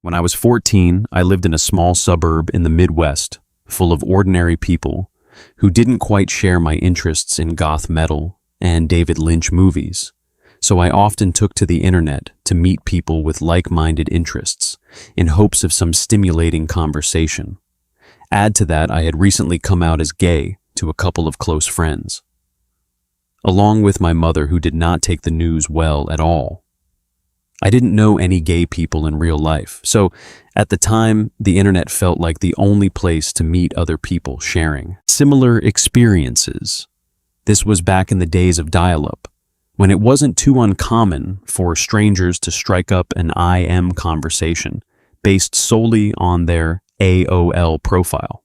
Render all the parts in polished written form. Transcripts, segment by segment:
When I was 14, I lived in a small suburb in the Midwest, full of ordinary people who didn't quite share my interests in goth metal and David Lynch movies. So I often took to the internet to meet people with like-minded interests in hopes of some stimulating conversation. Add to that, I had recently come out as gay to a couple of close friends, along with my mother, who did not take the news well at all. I didn't know any gay people in real life, so at the time, the internet felt like the only place to meet other people sharing similar experiences. This was back in the days of dial-up, when it wasn't too uncommon for strangers to strike up an IM conversation based solely on their AOL profile.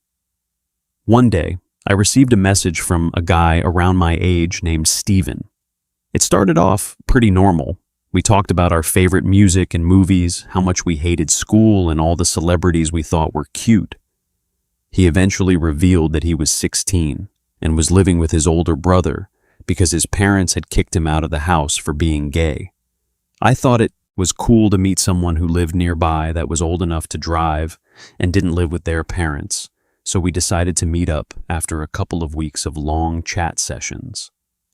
One day, I received a message from a guy around my age named Steven. It started off pretty normal. We talked about our favorite music and movies, how much we hated school, and all the celebrities we thought were cute. He eventually revealed that he was 16 and was living with his older brother because his parents had kicked him out of the house for being gay. I thought it was cool to meet someone who lived nearby that was old enough to drive and didn't live with their parents, so we decided to meet up after a couple of weeks of long chat sessions.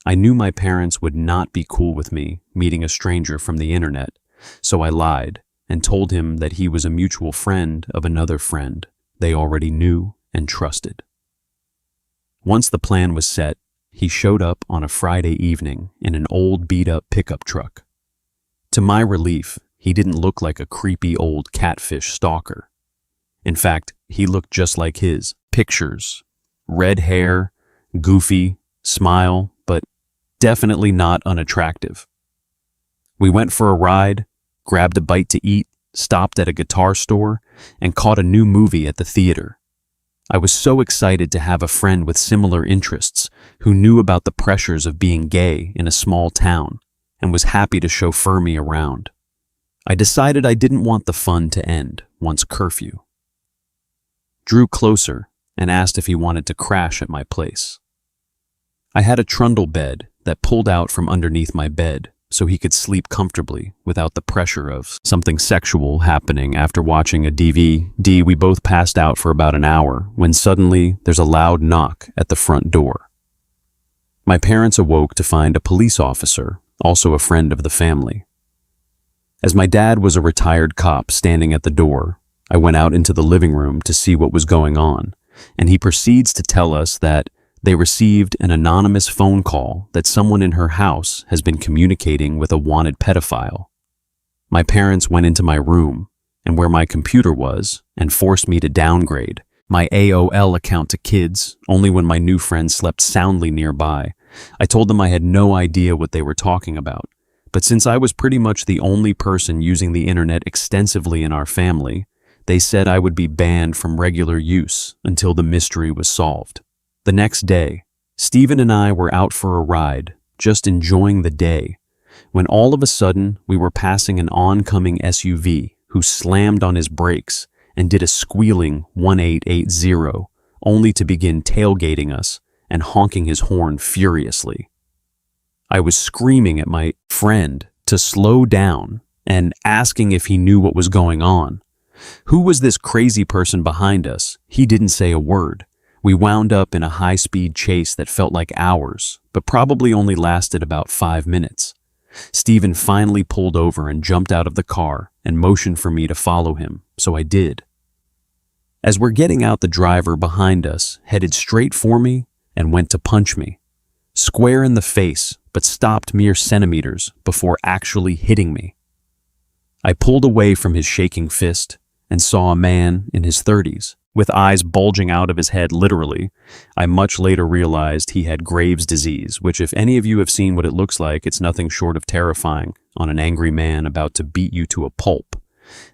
I knew my parents would not be cool with me meeting a stranger from the internet, so I lied and told him that he was a mutual friend of another friend they already knew and trusted. Once the plan was set, he showed up on a Friday evening in an old beat-up pickup truck. To my relief, he didn't look like a creepy old catfish stalker. In fact, he looked just like his pictures. Red hair, goofy, smile, but definitely not unattractive. We went for a ride, grabbed a bite to eat, stopped at a guitar store, and caught a new movie at the theater. I was so excited to have a friend with similar interests who knew about the pressures of being gay in a small town and was happy to chauffeur me around. I decided I didn't want the fun to end once curfew. Drew closer and asked if he wanted to crash at my place. I had a trundle bed that pulled out from underneath my bed so he could sleep comfortably without the pressure of something sexual happening after watching a DVD. We both passed out for about an hour when suddenly there's a loud knock at the front door. My parents awoke to find a police officer, also a friend of the family. As my dad was a retired cop standing at the door, I went out into the living room to see what was going on, and he proceeds to tell us that they received an anonymous phone call that someone in her house has been communicating with a wanted pedophile. My parents went into my room and where my computer was and forced me to downgrade my AOL account to kids only when my new friend slept soundly nearby. I told them I had no idea what they were talking about, but since I was pretty much the only person using the internet extensively in our family, they said I would be banned from regular use until the mystery was solved. The next day, Steven and I were out for a ride, just enjoying the day, when all of a sudden we were passing an oncoming SUV who slammed on his brakes and did a squealing 1880, only to begin tailgating us and honking his horn furiously. I was screaming at my friend to slow down and asking if he knew what was going on. Who was this crazy person behind us? He didn't say a word. We wound up in a high-speed chase that felt like hours, but probably only lasted about 5 minutes. Steven finally pulled over and jumped out of the car and motioned for me to follow him, so I did. As we're getting out, the driver behind us headed straight for me and went to punch me, square in the face, but stopped mere centimeters before actually hitting me. I pulled away from his shaking fist and saw a man in his 30s, with eyes bulging out of his head literally. I much later realized he had Graves' disease, which if any of you have seen what it looks like, it's nothing short of terrifying on an angry man about to beat you to a pulp.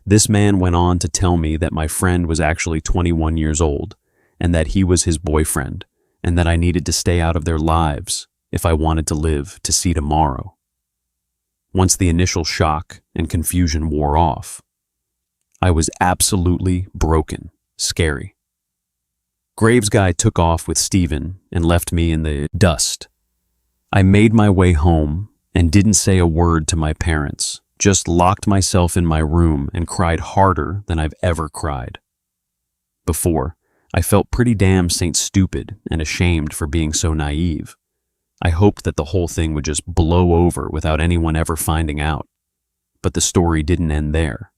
This man went on to tell me that my friend was actually 21 years old, and that he was his boyfriend, and that I needed to stay out of their lives if I wanted to live to see tomorrow. Once the initial shock and confusion wore off, I was absolutely broken. Scary. Graves guy took off with Steven and left me in the dust. I made my way home and didn't say a word to my parents, Just locked myself in my room and cried harder than I've ever cried. Before, I felt pretty damn Saint stupid and ashamed for being so naive. I hoped that the whole thing would just blow over without anyone ever finding out. But the story didn't end there.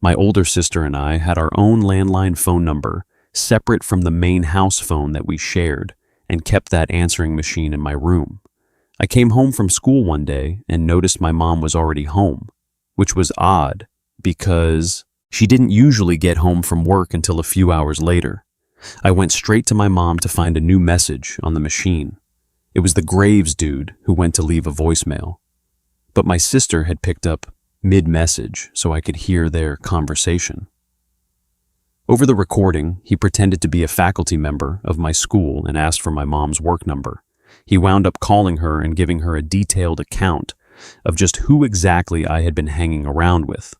My older sister and I had our own landline phone number, separate from the main house phone that we shared, and kept that answering machine in my room. I came home from school one day and noticed my mom was already home, which was odd because she didn't usually get home from work until a few hours later. I went straight to my mom to find a new message on the machine. It was the Graves dude who went to leave a voicemail. But my sister had picked up mid-message so I could hear their conversation. Over the recording, he pretended to be a faculty member of my school and asked for my mom's work number. He wound up calling her and giving her a detailed account of just who exactly I had been hanging around with.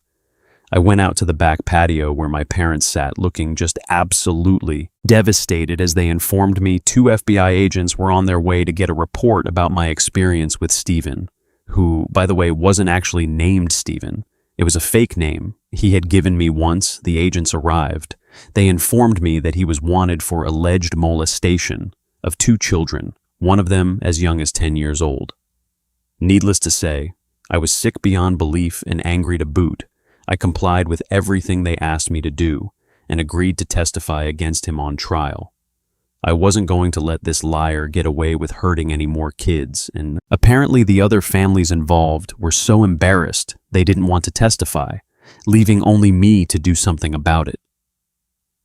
I went out to the back patio where my parents sat, looking just absolutely devastated as they informed me 2 FBI agents were on their way to get a report about my experience with Stephen, who, by the way, wasn't actually named Stephen. It was a fake name he had given me once the agents arrived. They informed me that he was wanted for alleged molestation of 2 children, one of them as young as 10 years old. Needless to say, I was sick beyond belief and angry to boot. I complied with everything they asked me to do and agreed to testify against him on trial. I wasn't going to let this liar get away with hurting any more kids, and apparently the other families involved were so embarrassed they didn't want to testify, leaving only me to do something about it.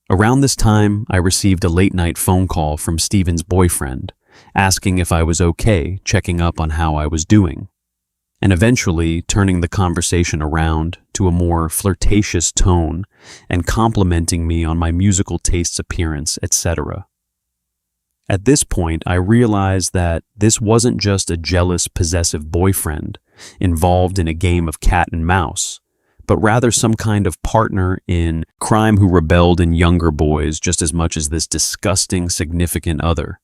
Around this time, I received a late-night phone call from Stephen's boyfriend, asking if I was okay, checking up on how I was doing, and eventually turning the conversation around to a more flirtatious tone and complimenting me on my musical tastes, appearance, etc. At this point, I realized that this wasn't just a jealous, possessive boyfriend involved in a game of cat and mouse, but rather some kind of partner in crime who rebelled in younger boys just as much as this disgusting significant other.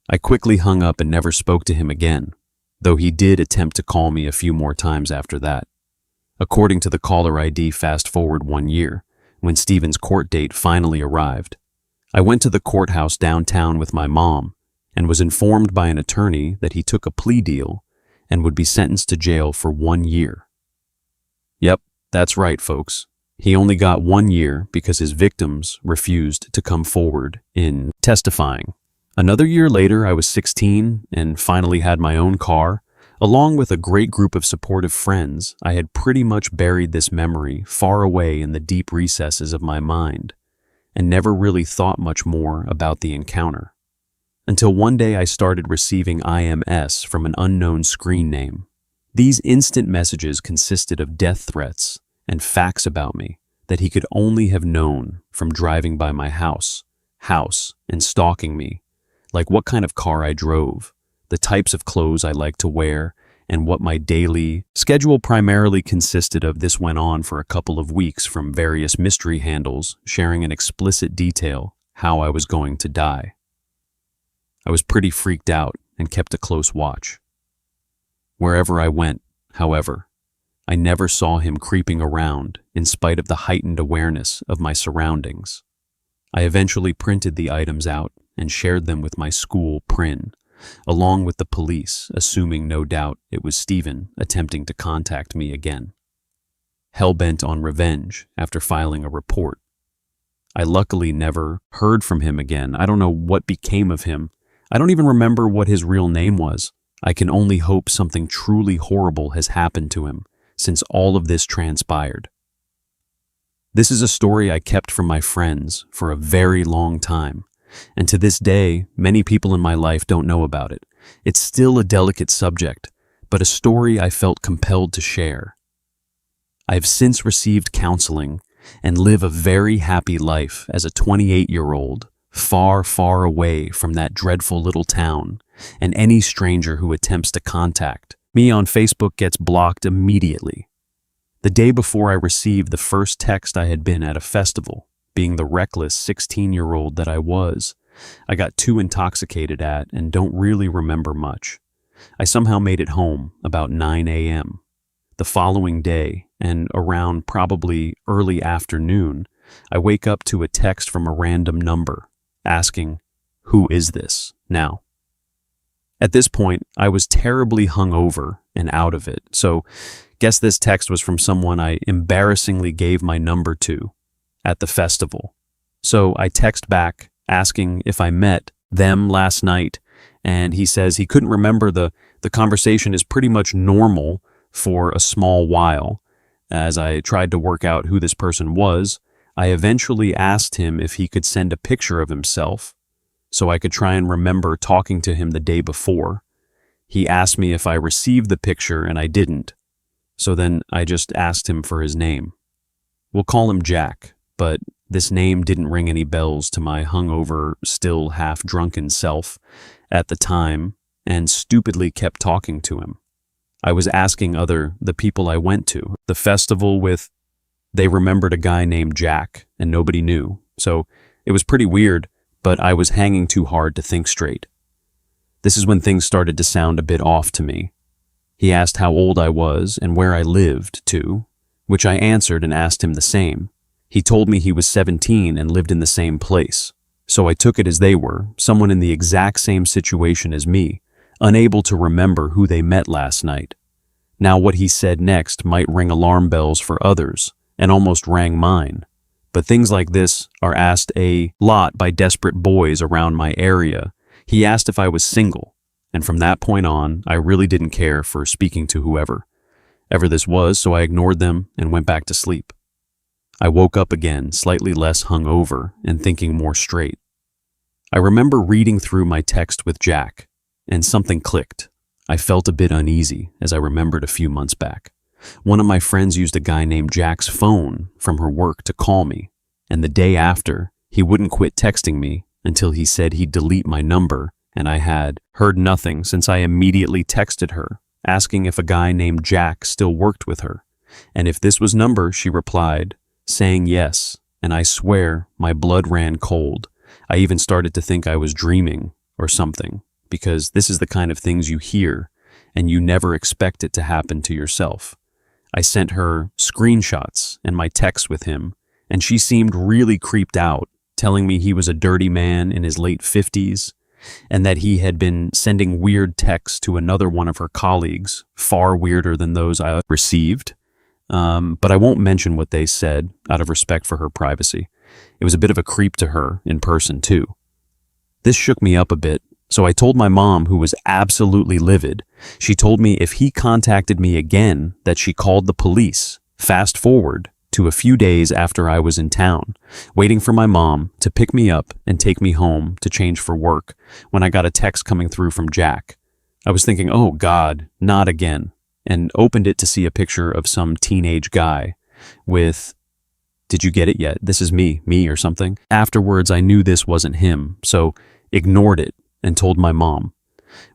I quickly hung up and never spoke to him again, though he did attempt to call me a few more times after that. According to the caller ID, fast forward 1 year, when Stephen's court date finally arrived. I went to the courthouse downtown with my mom and was informed by an attorney that he took a plea deal and would be sentenced to jail for 1 year. Yep, that's right, folks. He only got 1 year because his victims refused to come forward in testifying. Another year later, I was 16 and finally had my own car. Along with a great group of supportive friends, I had pretty much buried this memory far away in the deep recesses of my mind and never really thought much more about the encounter. Until one day I started receiving IMS from an unknown screen name. These instant messages consisted of death threats and facts about me that he could only have known from driving by my house, and stalking me, like what kind of car I drove, the types of clothes I liked to wear, and what my daily schedule primarily consisted of. This went on for a couple of weeks from various mystery handles sharing in explicit detail how I was going to die. I was pretty freaked out and kept a close watch. Wherever I went, however, I never saw him creeping around in spite of the heightened awareness of my surroundings. I eventually printed the items out and shared them with my school PRIN, along with the police, assuming no doubt it was Stephen attempting to contact me again. Hell-bent on revenge after filing a report. I luckily never heard from him again. I don't know what became of him. I don't even remember what his real name was. I can only hope something truly horrible has happened to him since all of this transpired. This is a story I kept from my friends for a very long time, and to this day, many people in my life don't know about it. It's still a delicate subject, but a story I felt compelled to share. I have since received counseling and live a very happy life as a 28-year-old, far, far away from that dreadful little town, and any stranger who attempts to contact me on Facebook gets blocked immediately. The day before I received the first text, I had been at a festival, being the reckless 16-year-old that I was. I got too intoxicated at and don't really remember much. I somehow made it home about 9 a.m. the following day, and around probably early afternoon, I wake up to a text from a random number asking, "Who is this now?" At this point, I was terribly hungover and out of it, so guess this text was from someone I embarrassingly gave my number to at the festival. So I text back asking if I met them last night, and he says he couldn't remember. The conversation is pretty much normal for a small while. As I tried to work out who this person was, I eventually asked him if he could send a picture of himself so I could try and remember talking to him the day before. He asked me if I received the picture, and I didn't. So then I just asked him for his name. We'll call him Jack, but this name didn't ring any bells to my hungover, still half-drunken self at the time, and stupidly kept talking to him. I was asking the people I went to, the festival with, they remembered a guy named Jack, and nobody knew. So it was pretty weird, but I was hanging too hard to think straight. This is when things started to sound a bit off to me. He asked how old I was and where I lived, too, which I answered and asked him the same. He told me he was 17 and lived in the same place. So I took it as they were, someone in the exact same situation as me, unable to remember who they met last night. Now what he said next might ring alarm bells for others, and almost rang mine. But things like this are asked a lot by desperate boys around my area. He asked if I was single, and from that point on, I really didn't care for speaking to whoever this was, so I ignored them and went back to sleep. I woke up again, slightly less hungover and thinking more straight. I remember reading through my text with Jack, and something clicked. I felt a bit uneasy, as I remembered a few months back. One of my friends used a guy named Jack's phone from her work to call me, and the day after, he wouldn't quit texting me until he said he'd delete my number, and I had heard nothing since I immediately texted her, asking if a guy named Jack still worked with her. And if this was number, she replied, saying yes, and I swear my blood ran cold. I even started to think I was dreaming or something, because this is the kind of things you hear, and you never expect it to happen to yourself. I sent her screenshots and my text with him, and she seemed really creeped out, telling me he was a dirty man in his late 50s, and that he had been sending weird texts to another one of her colleagues, far weirder than those I received. But I won't mention what they said out of respect for her privacy. It was a bit of a creep to her in person, too. This shook me up a bit, so I told my mom, who was absolutely livid. She told me if he contacted me again, that she called the police. Fast forward to a few days after I was in town, waiting for my mom to pick me up and take me home to change for work, when I got a text coming through from Jack. I was thinking, oh God, not again, and opened it to see a picture of some teenage guy with, "Did you get it yet? This is me," or something. Afterwards, I knew this wasn't him, so ignored it and told my mom.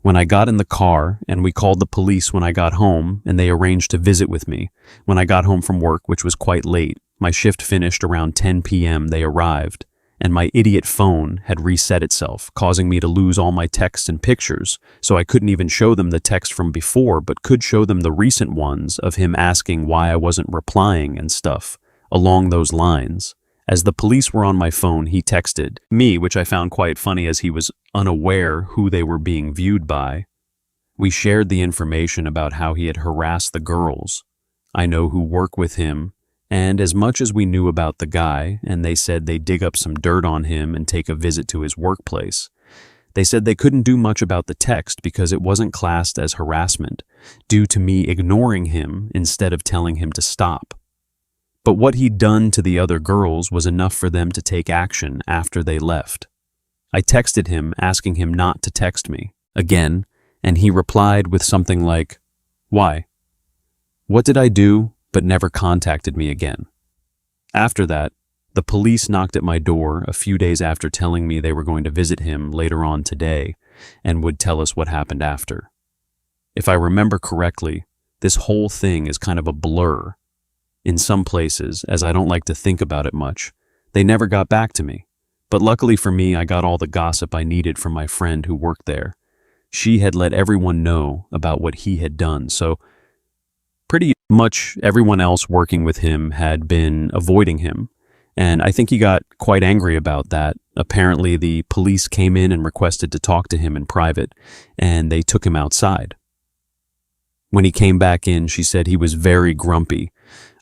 When I got in the car, and we called the police when I got home, and they arranged to visit with me. When I got home from work, which was quite late, my shift finished around 10 p.m., they arrived, and my idiot phone had reset itself, causing me to lose all my texts and pictures, so I couldn't even show them the text from before, but could show them the recent ones of him asking why I wasn't replying and stuff, along those lines. As the police were on my phone, he texted me, which I found quite funny as he was unaware who they were being viewed by. We shared the information about how he had harassed the girls I know who work with him, and as much as we knew about the guy, and they said they'd dig up some dirt on him and take a visit to his workplace. They said they couldn't do much about the text because it wasn't classed as harassment, due to me ignoring him instead of telling him to stop. But what he'd done to the other girls was enough for them to take action after they left. I texted him asking him not to text me again, and he replied with something like, "Why? What did I do?" but never contacted me again. After that, the police knocked at my door a few days after telling me they were going to visit him later on today and would tell us what happened after. If I remember correctly, this whole thing is kind of a blur. In some places, as I don't like to think about it much, they never got back to me. But luckily for me, I got all the gossip I needed from my friend who worked there. She had let everyone know about what he had done, so pretty Everyone else working with him had been avoiding him, and I think he got quite angry about that. Apparently, the police came in and requested to talk to him in private, and they took him outside. When he came back in, she said he was very grumpy.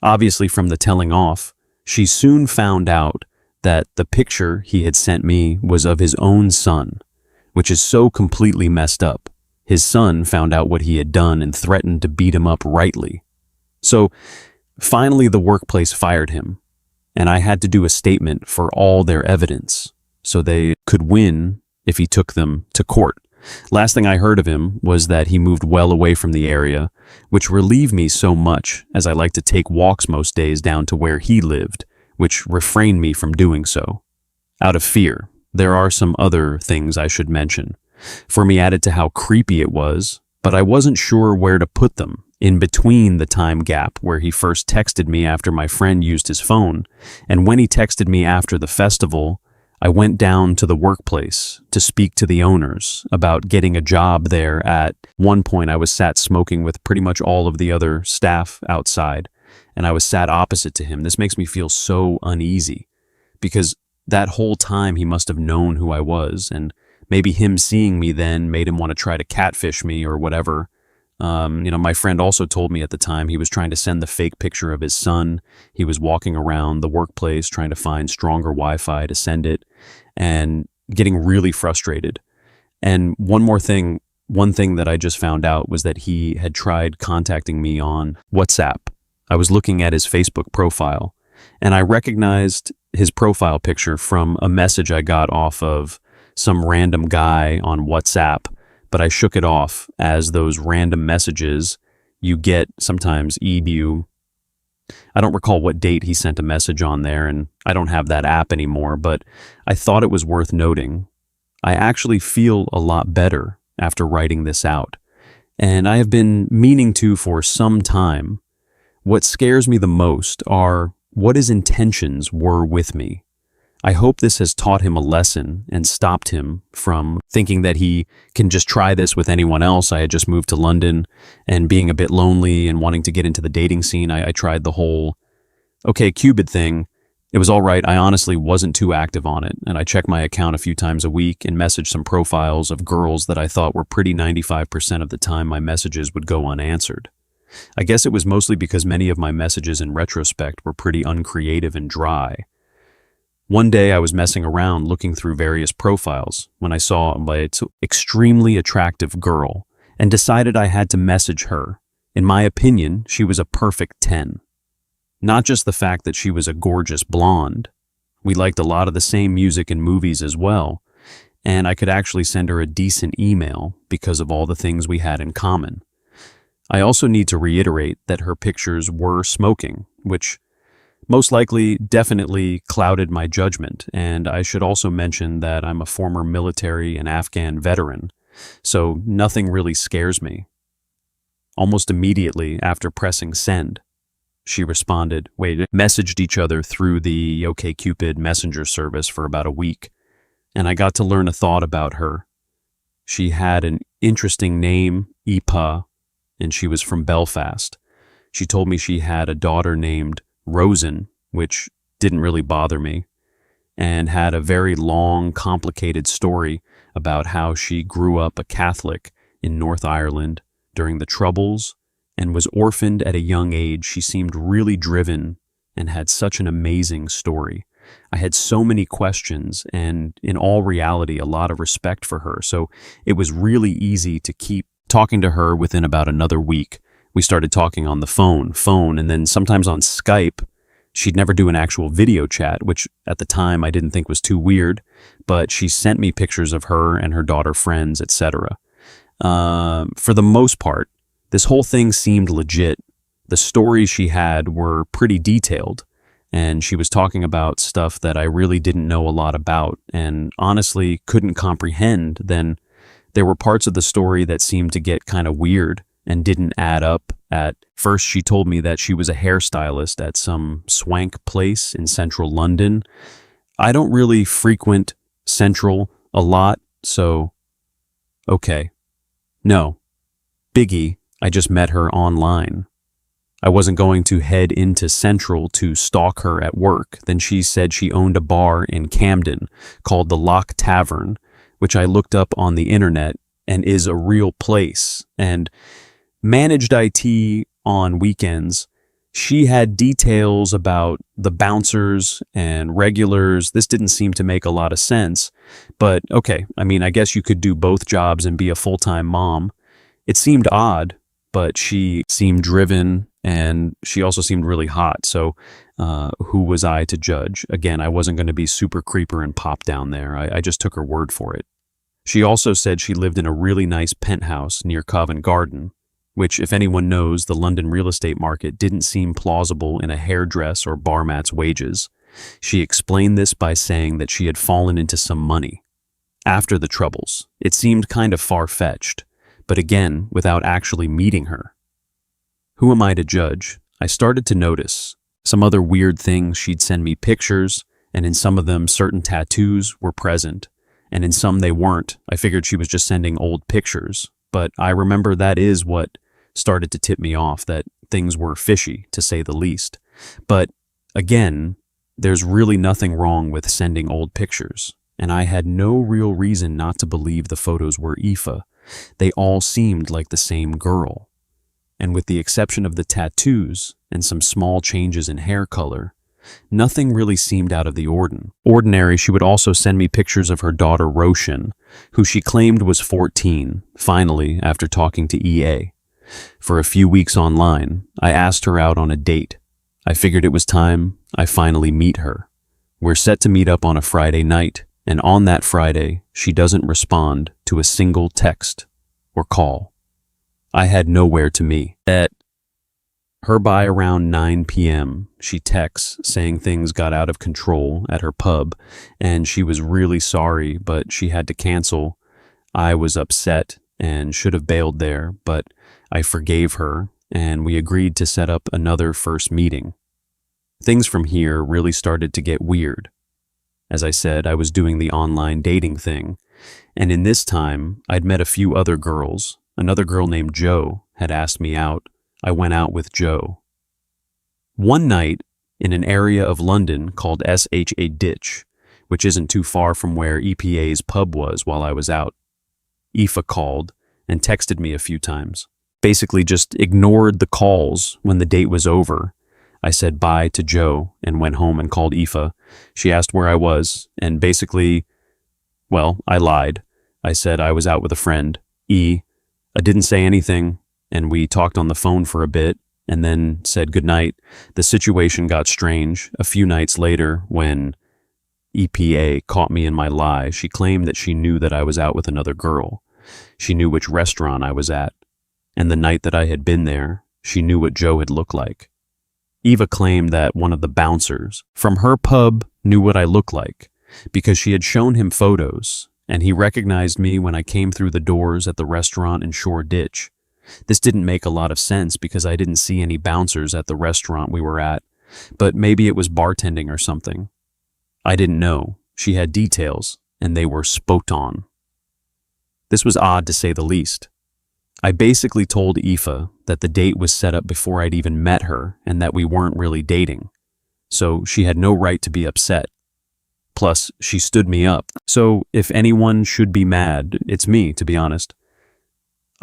Obviously, from the telling off, she soon found out that the picture he had sent me was of his own son, which is so completely messed up. His son found out what he had done and threatened to beat him up rightly. So, finally the workplace fired him, and I had to do a statement for all their evidence, so they could win if he took them to court. Last thing I heard of him was that he moved well away from the area, which relieved me so much, as I like to take walks most days down to where he lived, which refrained me from doing so. Out of fear, there are some other things I should mention. For me, added to how creepy it was, but I wasn't sure where to put them, in between the time gap where he first texted me after my friend used his phone, and when he texted me after the festival, I went down to the workplace to speak to the owners about getting a job there. At one point, I was sat smoking with pretty much all of the other staff outside, and I was sat opposite to him. This makes me feel so uneasy, because that whole time he must have known who I was, and maybe him seeing me then made him want to try to catfish me or whatever. My friend also told me at the time he was trying to send the fake picture of his son. He was walking around the workplace trying to find stronger Wi-Fi to send it and getting really frustrated. And one thing that I just found out was that he had tried contacting me on WhatsApp. I was looking at his Facebook profile, and I recognized his profile picture from a message I got off of some random guy on WhatsApp, but I shook it off, as those random messages you get sometimes I don't recall what date he sent a message on there, and I don't have that app anymore, but I thought it was worth noting. I actually feel a lot better after writing this out, and I have been meaning to for some time. What scares me the most are what his intentions were with me. I hope this has taught him a lesson and stopped him from thinking that he can just try this with anyone else. I had just moved to London, and being a bit lonely and wanting to get into the dating scene, I tried the whole OkCupid thing. It was all right. I honestly wasn't too active on it, and I checked my account a few times a week and messaged some profiles of girls that I thought were pretty. 95% of the time my messages would go unanswered. I guess it was mostly because many of my messages in retrospect were pretty uncreative and dry. One day I was messing around looking through various profiles when I saw an extremely attractive girl and decided I had to message her. In my opinion, she was a perfect 10. Not just the fact that she was a gorgeous blonde. We liked a lot of the same music and movies as well, and I could actually send her a decent email because of all the things we had in common. I also need to reiterate that her pictures were smoking, which most likely definitely clouded my judgment, and I should also mention that I'm a former military and Afghan veteran, so nothing really scares me. Almost immediately after pressing send, she responded, messaged each other through the OkCupid messenger service for about a week, and I got to learn a thought about her. She had an interesting name, Ipa, and she was from Belfast. She told me she had a daughter named Rosen, which didn't really bother me, and had a very long, complicated story about how she grew up a Catholic in North Ireland during the Troubles and was orphaned at a young age. She seemed really driven and had such an amazing story. I had so many questions and, in all reality, a lot of respect for her, so it was really easy to keep talking to her. Within about another week, we started talking on the phone, and then sometimes on Skype. She'd never do an actual video chat, which at the time I didn't think was too weird, but she sent me pictures of her and her daughter friends, etc. For the most part, this whole thing seemed legit. The stories she had were pretty detailed, and she was talking about stuff that I really didn't know a lot about and honestly couldn't comprehend. Then there were parts of the story that seemed to get kind of weird and didn't add up. At first, she told me that she was a hairstylist at some swank place in central London. I don't really frequent Central a lot, so okay. No, Biggie, I just met her online. I wasn't going to head into Central to stalk her at work. Then she said she owned a bar in Camden called the Lock Tavern, which I looked up on the internet and is a real place, and managed IT on weekends. She had details about the bouncers and regulars. This didn't seem to make a lot of sense, but okay, I mean, I guess you could do both jobs and be a full-time mom. It seemed odd, but she seemed driven and she also seemed really hot, so who was I to judge? Again, I wasn't going to be super creeper and pop down there. I just took her word for it. She also said she lived in a really nice penthouse near Covent Garden, which, if anyone knows, the London real estate market didn't seem plausible in a hairdress or barmat's wages. She explained this by saying that she had fallen into some money after the troubles. It seemed kind of far-fetched, but again, without actually meeting her. Who am I to judge? I started to notice some other weird things. She'd send me pictures, and in some of them, certain tattoos were present, and in some they weren't. I figured she was just sending old pictures, but I remember that is what started to tip me off, that things were fishy, to say the least. But again, there's really nothing wrong with sending old pictures, and I had no real reason not to believe the photos were Aoife. They all seemed like the same girl. And with the exception of the tattoos and some small changes in hair color, nothing really seemed out of the ordinary. She would also send me pictures of her daughter Roshan, who she claimed was 14, finally, after talking to EA. For a few weeks online, I asked her out on a date. I figured it was time I finally meet her. We're set to meet up on a Friday night, and on that Friday, she doesn't respond to a single text or call. I had nowhere to meet. At her by around 9 p.m., she texts saying things got out of control at her pub, and she was really sorry, but she had to cancel. I was upset and should have bailed there, but I forgave her, and we agreed to set up another first meeting. Things from here really started to get weird. As I said, I was doing the online dating thing, and in this time, I'd met a few other girls. Another girl named Jo had asked me out. I went out with Jo. One night, in an area of London called SHA Ditch, which isn't too far from where EPA's pub was while I was out, Aoife called and texted me a few times. Basically just ignored the calls when the date was over. I said bye to Jo and went home and called Aoife. She asked where I was, and basically, well, I lied. I said I was out with a friend, E. I didn't say anything, and we talked on the phone for a bit, and then said goodnight. The situation got strange. A few nights later, when EPA caught me in my lie, she claimed that she knew that I was out with another girl. She knew which restaurant I was at, and the night that I had been there, she knew what Jo had looked like. Eva claimed that one of the bouncers from her pub knew what I looked like because she had shown him photos, and he recognized me when I came through the doors at the restaurant in Shore Ditch. This didn't make a lot of sense because I didn't see any bouncers at the restaurant we were at, but maybe it was bartending or something. I didn't know. She had details, and they were spot on. This was odd to say the least. I basically told Aoife that the date was set up before I'd even met her and that we weren't really dating, so she had no right to be upset. Plus, she stood me up. So if anyone should be mad, it's me, to be honest.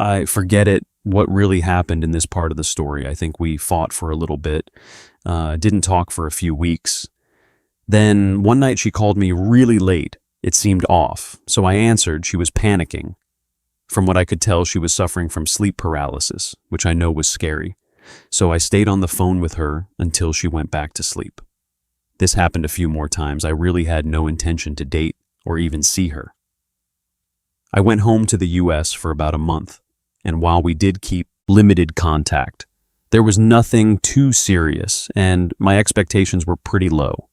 I forget it, what really happened in this part of the story. I think we fought for a little bit, didn't talk for a few weeks. Then one night she called me really late. It seemed off, so I answered. She was panicking. From what I could tell, she was suffering from sleep paralysis, which I know was scary. So I stayed on the phone with her until she went back to sleep. This happened a few more times. I really had no intention to date or even see her. I went home to the US for about a month, and while we did keep limited contact, there was nothing too serious, and my expectations were pretty low.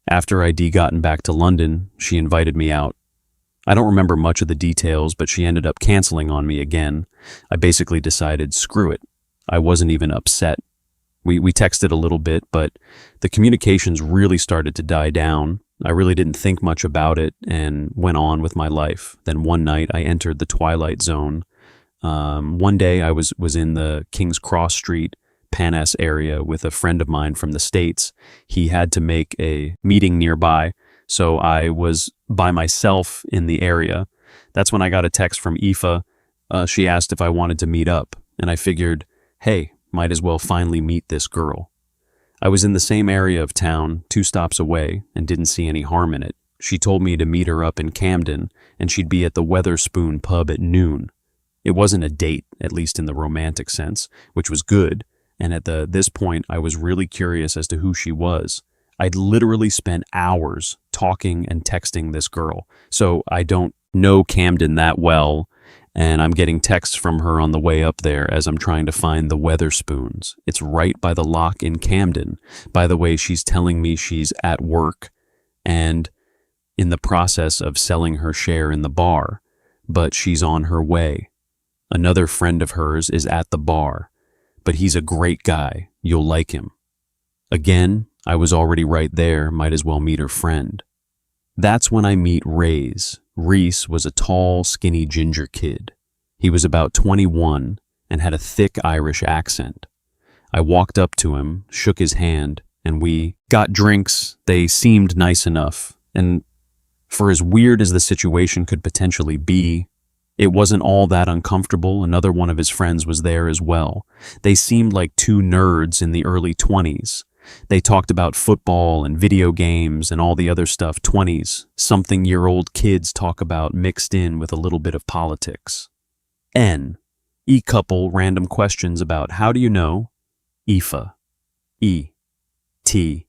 After I'd gotten back to London, she invited me out. I don't remember much of the details, but she ended up canceling on me again. I basically decided, screw it. I wasn't even upset. We texted a little bit, but the communications really started to die down. I really didn't think much about it and went on with my life. Then one night I entered the Twilight Zone. One day I was in the King's Cross Street Panas area with a friend of mine from the States. He had to make a meeting nearby, so I was by myself in the area. That's when I got a text from Aoife. She asked if I wanted to meet up, and I figured, hey, might as well finally meet this girl. I was in the same area of town, 2 stops away, and didn't see any harm in it. She told me to meet her up in Camden, and she'd be at the Weatherspoon pub at noon. It wasn't a date, at least in the romantic sense, which was good, and at this point I was really curious as to who she was. I'd literally spent hours talking and texting this girl, so I don't know Camden that well, and I'm getting texts from her on the way up there as I'm trying to find the Weatherspoons. It's right by the lock in Camden. By the way, she's telling me she's at work and in the process of selling her share in the bar, but she's on her way. Another friend of hers is at the bar, but he's a great guy. You'll like him. Again, I was already right there, might as well meet her friend. That's when I meet Reyes. Reese was a tall, skinny ginger kid. He was about 21 and had a thick Irish accent. I walked up to him, shook his hand, and we got drinks. They seemed nice enough, and for as weird as the situation could potentially be, it wasn't all that uncomfortable. Another one of his friends was there as well. They seemed like 2 nerds in the early 20s. They talked about football and video games and all the other stuff 20s, something-year-old kids talk about mixed in with a little bit of politics. E-couple random questions about how do you know? Aoife. E-T.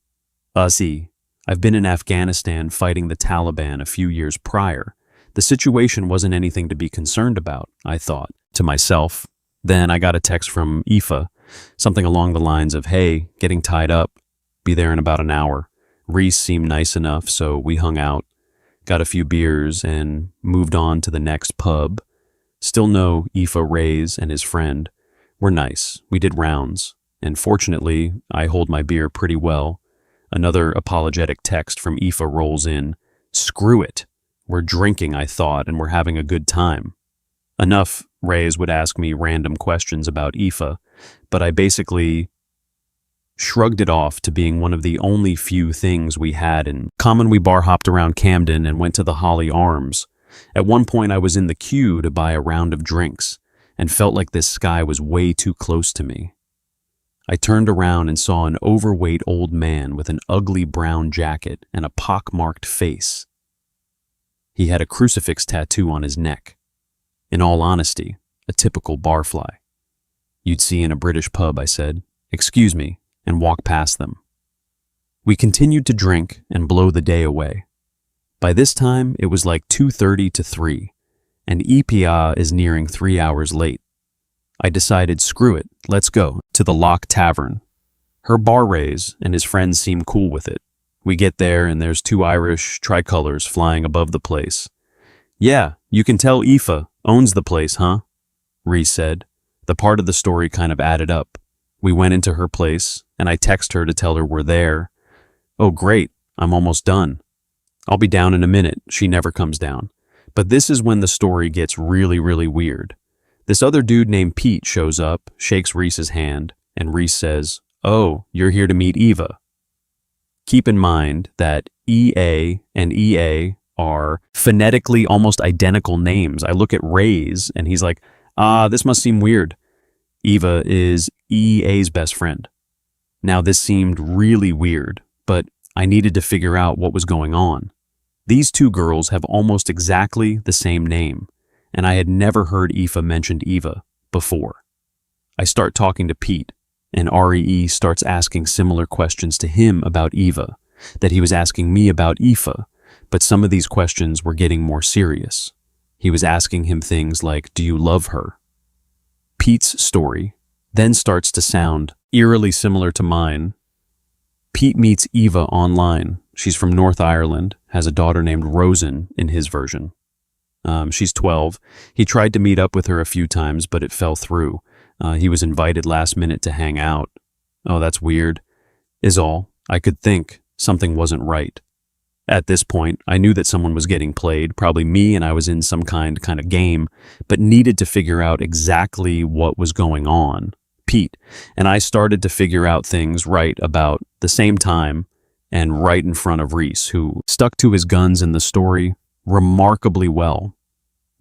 Uzzy. I've been in Afghanistan fighting the Taliban a few years prior. The situation wasn't anything to be concerned about, I thought to myself. Then I got a text from Aoife, something along the lines of, hey, getting tied up, be there in about an hour. Reese seemed nice enough, so we hung out, got a few beers, and moved on to the next pub. Still know Aoife, Reyes, and his friend were nice. We did rounds, and fortunately, I hold my beer pretty well. Another apologetic text from Aoife rolls in. Screw it. We're drinking, I thought, and we're having a good time. Enough, Reyes would ask me random questions about Aoife, but I basically shrugged it off to being one of the only few things we had in common. We bar hopped around Camden and went to the Holly Arms. At one point I was in the queue to buy a round of drinks and felt like this sky was way too close to me. I turned around and saw an overweight old man with an ugly brown jacket and a pock-marked face. He had a crucifix tattoo on his neck. In all honesty, a typical barfly. You'd see in a British pub, I said. Excuse me, and walked past them. We continued to drink and blow the day away. By this time, it was like 2:30 to 3, and EPA is nearing 3 hours late. I decided, screw it, let's go to the Lock Tavern. Her bar Reyes and his friends seem cool with it. We get there and there's 2 Irish tricolors flying above the place. Yeah, you can tell Aoife owns the place, huh? Reese said. The part of the story kind of added up. We went into her place, and I text her to tell her we're there. Oh, great, I'm almost done. I'll be down in a minute. She never comes down. But this is when the story gets really, really weird. This other dude named Pete shows up, shakes Reese's hand, and Reese says, oh, you're here to meet Eva. Keep in mind that EA and EA are phonetically almost identical names. I look at Reyes, and he's like, this must seem weird. Eva is EA's best friend. Now, this seemed really weird, but I needed to figure out what was going on. These 2 girls have almost exactly the same name, and I had never heard Aoife mentioned Eva before. I start talking to Pete, and REE starts asking similar questions to him about Eva, that he was asking me about Aoife, but some of these questions were getting more serious. He was asking him things like, do you love her? Pete's story then starts to sound eerily similar to mine. Pete meets Eva online. She's from North Ireland, has a daughter named Rosen in his version. She's 12. He tried to meet up with her a few times, but it fell through. He was invited last minute to hang out. Oh, that's weird, is all. I could think something wasn't right. At this point, I knew that someone was getting played, probably me, and I was in some kind of game, but needed to figure out exactly what was going on. Pete, and I started to figure out things right about the same time and right in front of Reese, who stuck to his guns in the story remarkably well.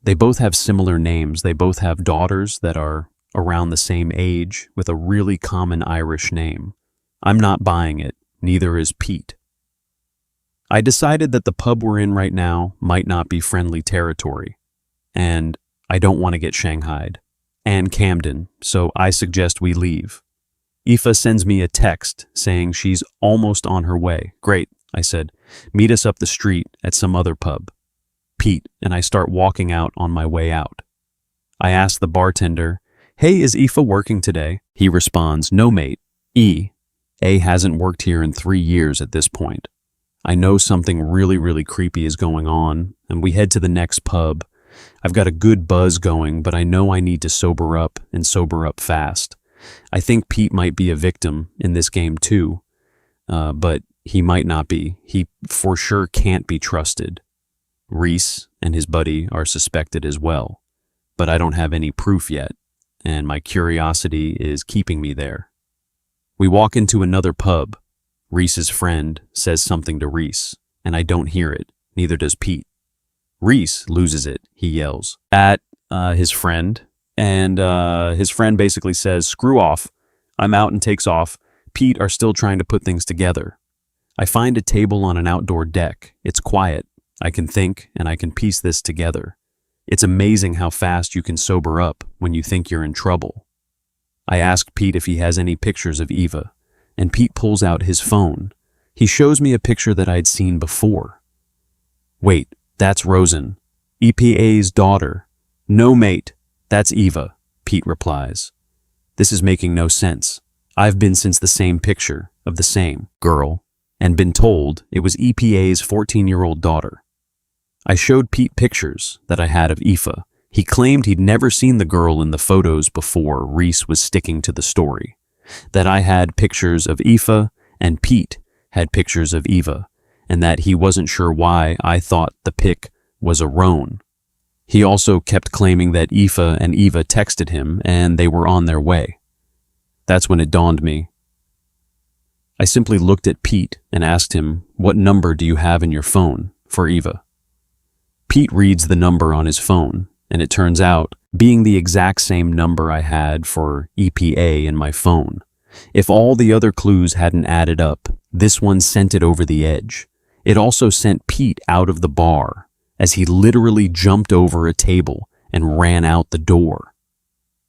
They both have similar names. They both have daughters that are around the same age with a really common Irish name. I'm not buying it. Neither is Pete. I decided that the pub we're in right now might not be friendly territory, and I don't want to get shanghaied and Camden, so I suggest we leave. Aoife sends me a text saying she's almost on her way. Great, I said. Meet us up the street at some other pub. Pete and I start walking out on my way out. I ask the bartender, "Hey, is Aoife working today?" He responds, "No, mate. A hasn't worked here in 3 years at this point." I know something really creepy is going on, and we head to the next pub. I've got a good buzz going, but I know I need to sober up and sober up fast. I think Pete might be a victim in this game too, but he might not be. He for sure can't be trusted. Reese and his buddy are suspected as well, but I don't have any proof yet, and my curiosity is keeping me there. We walk into another pub. Reese's friend says something to Reese, and I don't hear it. Neither does Pete. Reese loses it, he yells at his friend, and his friend basically says, "Screw off. I'm out," and takes off. Pete are still trying to put things together. I find a table on an outdoor deck. It's quiet. I can think, and I can piece this together. It's amazing how fast you can sober up when you think you're in trouble. I ask Pete if he has any pictures of Eva, and Pete pulls out his phone. He shows me a picture that I'd seen before. "Wait, that's Rosen, EPA's daughter." "No, mate, that's Eva," Pete replies. This is making no sense. I've been since the same picture of the same girl and been told it was EPA's 14-year-old daughter. I showed Pete pictures that I had of Aoife. He claimed he'd never seen the girl in the photos before. Reese was sticking to the story. That I had pictures of Aoife and Pete had pictures of Eva, and that he wasn't sure why I thought the pic was a roan. He also kept claiming that Aoife and Eva texted him and they were on their way. That's when it dawned me. I simply looked at Pete and asked him, "What number do you have in your phone for Eva?" Pete reads the number on his phone, and it turns out being the exact same number I had for EPA in my phone. If all the other clues hadn't added up, this one sent it over the edge. It also sent Pete out of the bar, as he literally jumped over a table and ran out the door.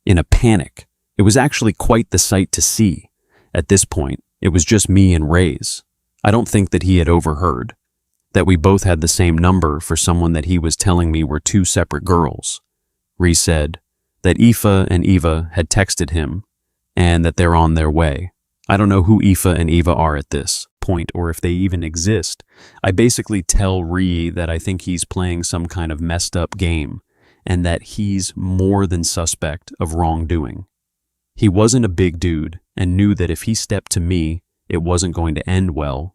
In a panic, it was actually quite the sight to see. At this point, it was just me and Ray's. I don't think that he had overheard that we both had the same number for someone that he was telling me were 2 separate girls. Reese said that Aoife and Eva had texted him and that they're on their way. I don't know who Aoife and Eva are at this point or if they even exist. I basically tell Ree that I think he's playing some kind of messed up game and that he's more than suspect of wrongdoing. He wasn't a big dude and knew that if he stepped to me, it wasn't going to end well.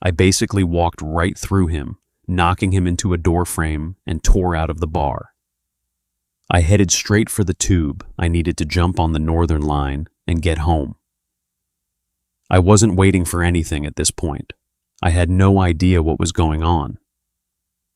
I basically walked right through him, knocking him into a door frame, and tore out of the bar. I headed straight for the tube. I needed to jump on the Northern Line and get home. I wasn't waiting for anything at this point. I had no idea what was going on.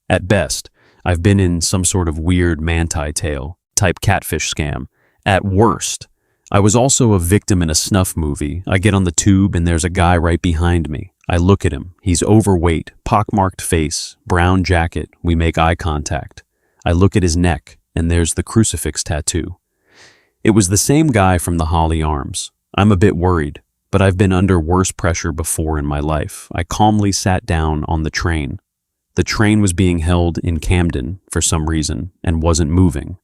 At best, I've been in some sort of weird Manti tale type catfish scam. At worst, I was also a victim in a snuff movie. I get on the tube and there's a guy right behind me. I look at him. He's overweight, pockmarked face, brown jacket. We make eye contact. I look at his neck, and there's the crucifix tattoo. It was the same guy from the Holly Arms. I'm a bit worried, but I've been under worse pressure before in my life. I calmly sat down on the train. The train was being held in Camden for some reason and wasn't moving.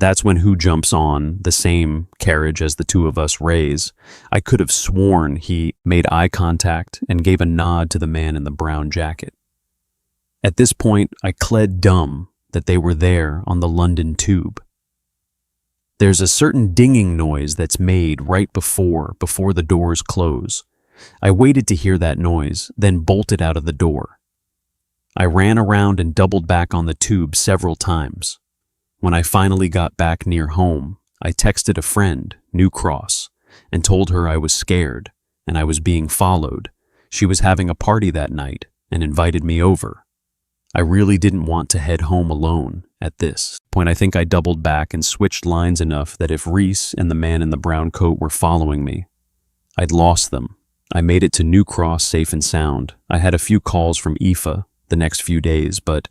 That's when who jumps on the same carriage as the two of us Rays. I could have sworn he made eye contact and gave a nod to the man in the brown jacket. At this point, I pled dumb that they were there on the London tube. There's a certain dinging noise that's made right before the doors close. I waited to hear that noise, then bolted out of the door. I ran around and doubled back on the tube several times. When I finally got back near home, I texted a friend, New Cross, and told her I was scared and I was being followed. She was having a party that night and invited me over. I really didn't want to head home alone. At this point, I think I doubled back and switched lines enough that if Reese and the man in the brown coat were following me, I'd lost them. I made it to New Cross safe and sound. I had a few calls from Aoife the next few days, but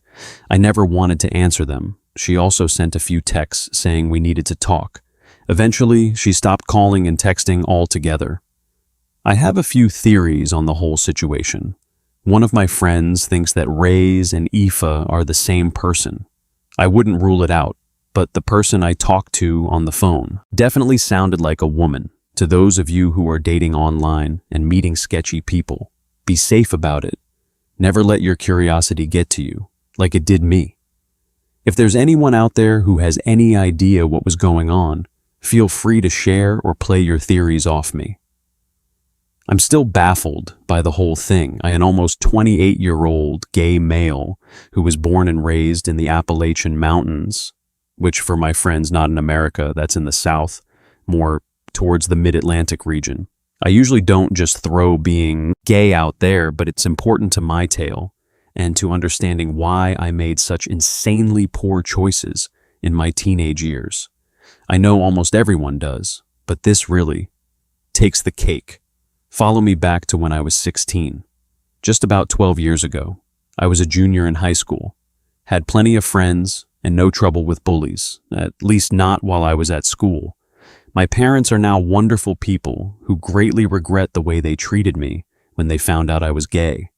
I never wanted to answer them. She also sent a few texts saying we needed to talk. Eventually, she stopped calling and texting altogether. I have a few theories on the whole situation. One of my friends thinks that Ray's and Aoife are the same person. I wouldn't rule it out, but the person I talked to on the phone definitely sounded like a woman. To those of you who are dating online and meeting sketchy people, be safe about it. Never let your curiosity get to you, like it did me. If there's anyone out there who has any idea what was going on, feel free to share or play your theories off me. I'm still baffled by the whole thing. I am an almost 28-year-old gay male who was born and raised in the Appalachian Mountains, which for my friends not in America, that's in the South, more towards the mid-Atlantic region. I usually don't just throw being gay out there, but it's important to my tale and to understanding why I made such insanely poor choices in my teenage years. I know almost everyone does, but this really takes the cake. Follow me back to when I was 16. Just about 12 years ago, I was a junior in high school, had plenty of friends and no trouble with bullies, at least not while I was at school. My parents are now wonderful people who greatly regret the way they treated me when they found out I was gay.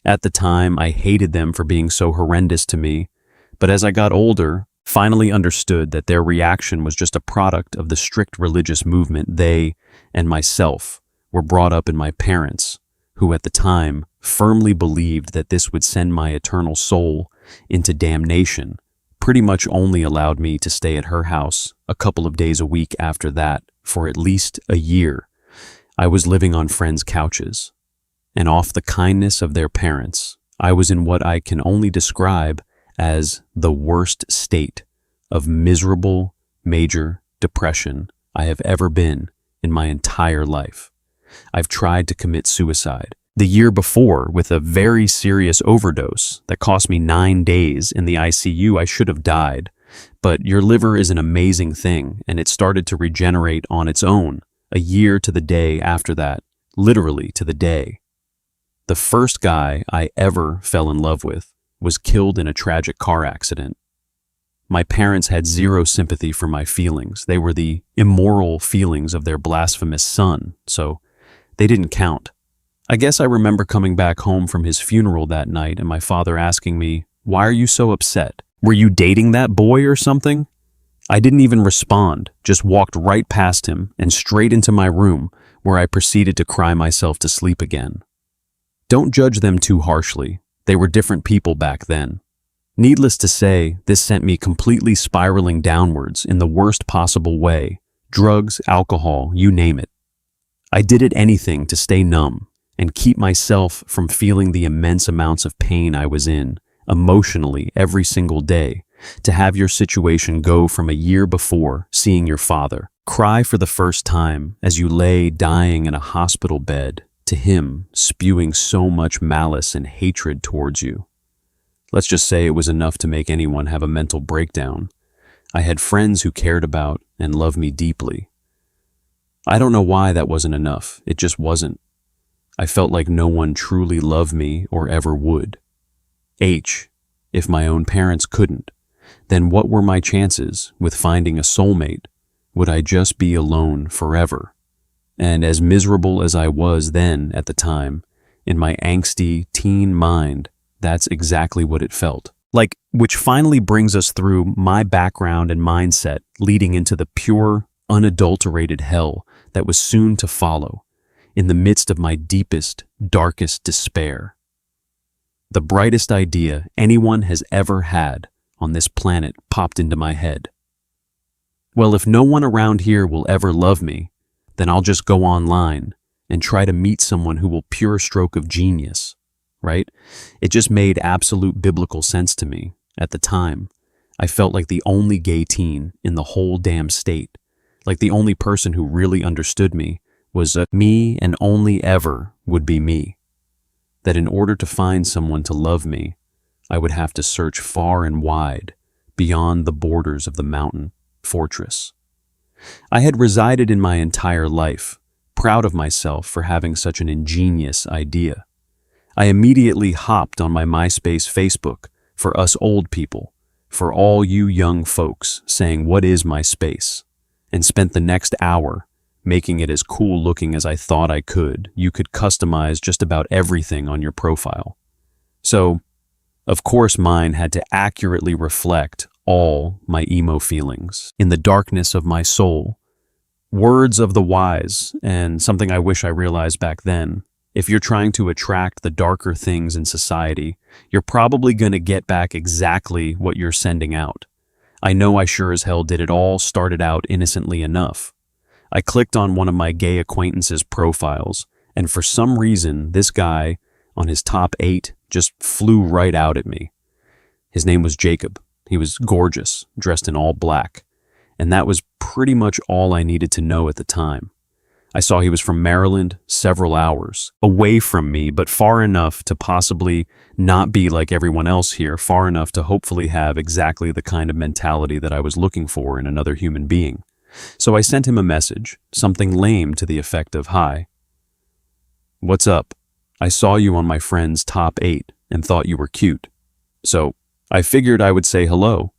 At the time, I hated them for being so horrendous to me, but as I got older, finally understood that their reaction was just a product of the strict religious movement they and myself were brought up in my parents, who at the time firmly believed that this would send my eternal soul into damnation, pretty much only allowed me to stay at her house a couple of days a week after that for at least a year. I was living on friends' couches, and off the kindness of their parents, I was in what I can only describe as the worst state of miserable, major depression I have ever been in my entire life. I've tried to commit suicide. The year before, with a very serious overdose that cost me 9 days in the ICU, I should have died. But your liver is an amazing thing, and it started to regenerate on its own a year to the day after that, literally to the day. The first guy I ever fell in love with was killed in a tragic car accident. My parents had zero sympathy for my feelings. They were the immoral feelings of their blasphemous son, so they didn't count. I guess I remember coming back home from his funeral that night and my father asking me, "Why are you so upset? Were you dating that boy or something?" I didn't even respond, just walked right past him and straight into my room, where I proceeded to cry myself to sleep again. Don't judge them too harshly. They were different people back then. Needless to say, this sent me completely spiraling downwards in the worst possible way. Drugs, alcohol, you name it. I did it anything to stay numb and keep myself from feeling the immense amounts of pain I was in, emotionally, every single day. To have your situation go from a year before seeing your father cry for the first time as you lay dying in a hospital bed, to him spewing so much malice and hatred towards you. Let's just say it was enough to make anyone have a mental breakdown. I had friends who cared about and loved me deeply. I don't know why that wasn't enough. It just wasn't. I felt like no one truly loved me or ever would. If my own parents couldn't, then what were my chances with finding a soulmate? Would I just be alone forever? And as miserable as I was then at the time, in my angsty teen mind, that's exactly what it felt like, which finally brings us through my background and mindset leading into the pure, unadulterated hell that was soon to follow in the midst of my deepest, darkest despair. The brightest idea anyone has ever had on this planet popped into my head. Well, if no one around here will ever love me, then I'll just go online and try to meet someone who will pure stroke of genius, right? It just made absolute biblical sense to me at the time. I felt like the only gay teen in the whole damn state. Like the only person who really understood me was me and only ever would be me. That in order to find someone to love me, I would have to search far and wide, beyond the borders of the mountain fortress. I had resided in my entire life, proud of myself for having such an ingenious idea. I immediately hopped on my MySpace Facebook for us old people, for all you young folks saying, "What is my space?" and spent the next hour making it as cool looking as I thought I could. You could customize just about everything on your profile. So, of course, mine had to accurately reflect all my emo feelings in the darkness of my soul. Words of the wise, and something I wish I realized back then: if you're trying to attract the darker things in society, you're probably going to get back exactly what you're sending out. I know I sure as hell did. It all started out innocently enough. I clicked on one of my gay acquaintances' profiles, and for some reason, this guy on his top 8 just flew right out at me. His name was Jacob. He was gorgeous, dressed in all black, and that was pretty much all I needed to know at the time. I saw he was from Maryland, several hours away from me, but far enough to possibly not be like everyone else here, far enough to hopefully have exactly the kind of mentality that I was looking for in another human being. So I sent him a message, something lame to the effect of, "Hi. What's up? I saw you on my friend's top 8 and thought you were cute. So I figured I would say hello."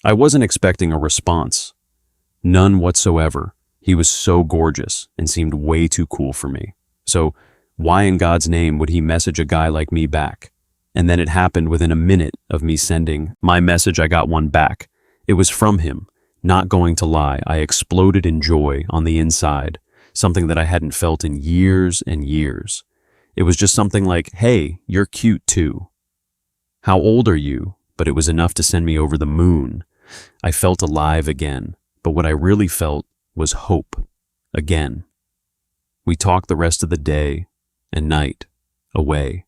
I wasn't expecting a response. None whatsoever. He was so gorgeous and seemed way too cool for me. So why in God's name would he message a guy like me back? And then it happened within a minute of me sending my message. I got one back. It was from him. Not going to lie, I exploded in joy on the inside, something that I hadn't felt in years and years. It was just something like, "Hey, you're cute too. How old are you?" But it was enough to send me over the moon. I felt alive again, but what I really felt was hope again. We talked the rest of the day and night away.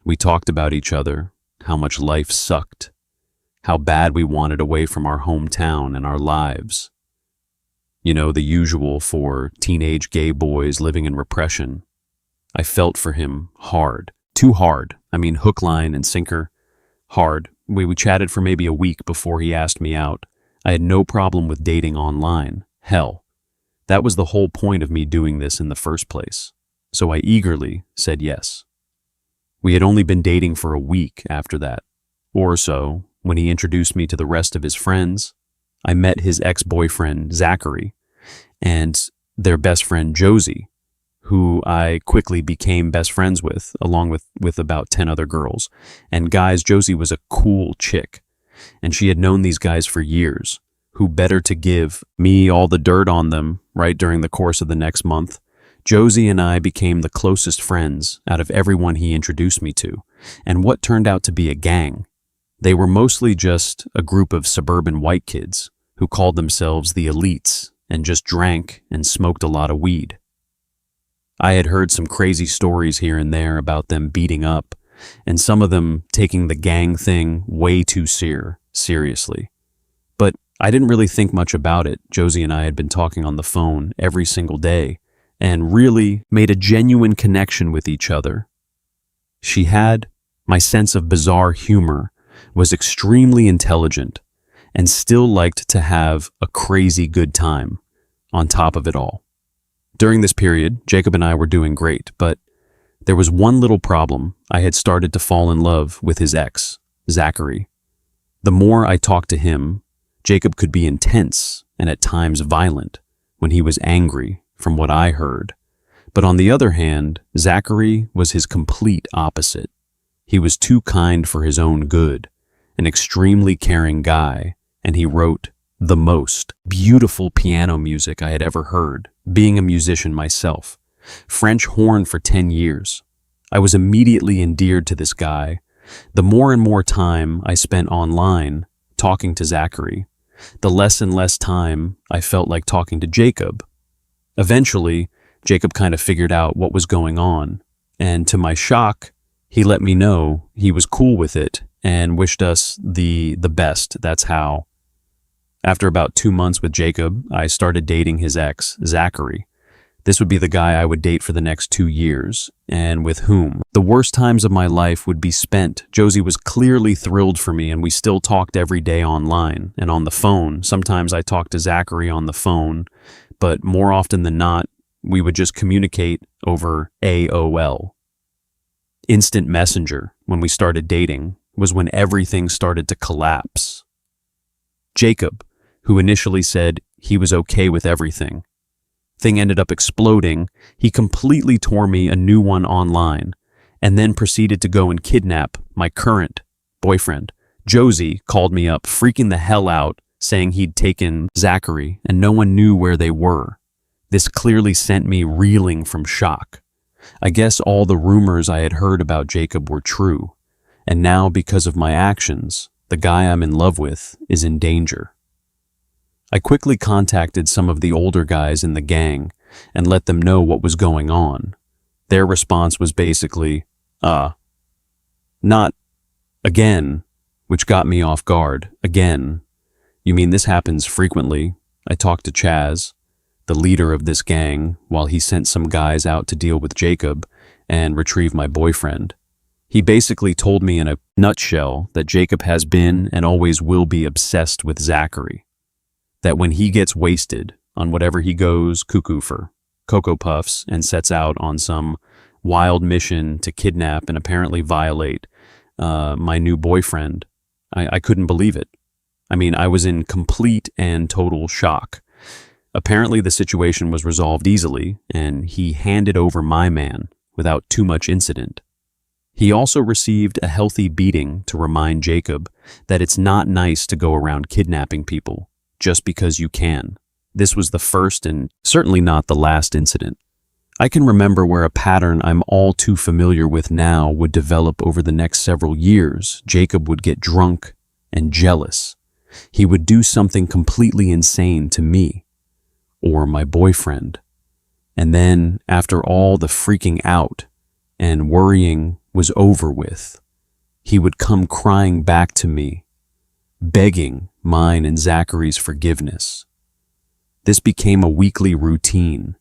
We talked about each other, how much life sucked, how bad we wanted away from our hometown and our lives. You know, the usual for teenage gay boys living in repression. I felt for him hard. Too hard. I mean, hook, line, and sinker. Hard. We chatted for maybe a week before he asked me out. I had no problem with dating online. Hell, that was the whole point of me doing this in the first place. So I eagerly said yes. We had only been dating for a week after that, or so, when he introduced me to the rest of his friends. I met his ex-boyfriend, Zachary, and their best friend, Josie, who I quickly became best friends with, along with about 10 other girls. And guys, Josie was a cool chick, and she had known these guys for years. Who better to give me all the dirt on them, right, during the course of the next month? Josie and I became the closest friends out of everyone he introduced me to, and what turned out to be a gang. They were mostly just a group of suburban white kids who called themselves the elites and just drank and smoked a lot of weed. I had heard some crazy stories here and there about them beating up, and some of them taking the gang thing way too seriously. But I didn't really think much about it. Josie and I had been talking on the phone every single day and really made a genuine connection with each other. She had my sense of bizarre humor, was extremely intelligent, and still liked to have a crazy good time on top of it all. During this period, Jacob and I were doing great, but there was one little problem. I had started to fall in love with his ex, Zachary. The more I talked to him, Jacob could be intense and at times violent when he was angry, from what I heard. But on the other hand, Zachary was his complete opposite. He was too kind for his own good, an extremely caring guy, and he wrote the most beautiful piano music I had ever heard, being a musician myself. French horn for 10 years. I was immediately endeared to this guy. The more and more time I spent online talking to Zachary, the less and less time I felt like talking to Jacob. Eventually, Jacob kind of figured out what was going on, and to my shock, he let me know he was cool with it and wished us the best. That's how. After about 2 months with Jacob, I started dating his ex, Zachary. This would be the guy I would date for the next 2 years, and with whom the worst times of my life would be spent. Josie was clearly thrilled for me, and we still talked every day online and on the phone. Sometimes I talked to Zachary on the phone, but more often than not, we would just communicate over AOL. Instant Messenger, when we started dating, was when everything started to collapse. Jacob, who initially said he was okay with everything, thing ended up exploding. He completely tore me a new one online, and then proceeded to go and kidnap my current boyfriend. Josie called me up, freaking the hell out, saying he'd taken Zachary and no one knew where they were. This clearly sent me reeling from shock. I guess all the rumors I had heard about Jacob were true, and now because of my actions, the guy I'm in love with is in danger. I quickly contacted some of the older guys in the gang and let them know what was going on. Their response was basically, not again, which got me off guard. Again? You mean this happens frequently? I talked to Chaz, the leader of this gang, while he sent some guys out to deal with Jacob and retrieve my boyfriend. He basically told me in a nutshell that Jacob has been and always will be obsessed with Zachary. That when he gets wasted on whatever he goes cuckoo for, Cocoa Puffs, and sets out on some wild mission to kidnap and apparently violate my new boyfriend, I couldn't believe it. I mean, I was in complete and total shock. Apparently the situation was resolved easily, and he handed over my man without too much incident. He also received a healthy beating to remind Jacob that it's not nice to go around kidnapping people just because you can. This was the first and certainly not the last incident. I can remember where a pattern I'm all too familiar with now would develop over the next several years. Jacob would get drunk and jealous. He would do something completely insane to me or my boyfriend. And then, after all the freaking out and worrying was over with, he would come crying back to me, begging mine and Zachary's forgiveness. This became a weekly routine,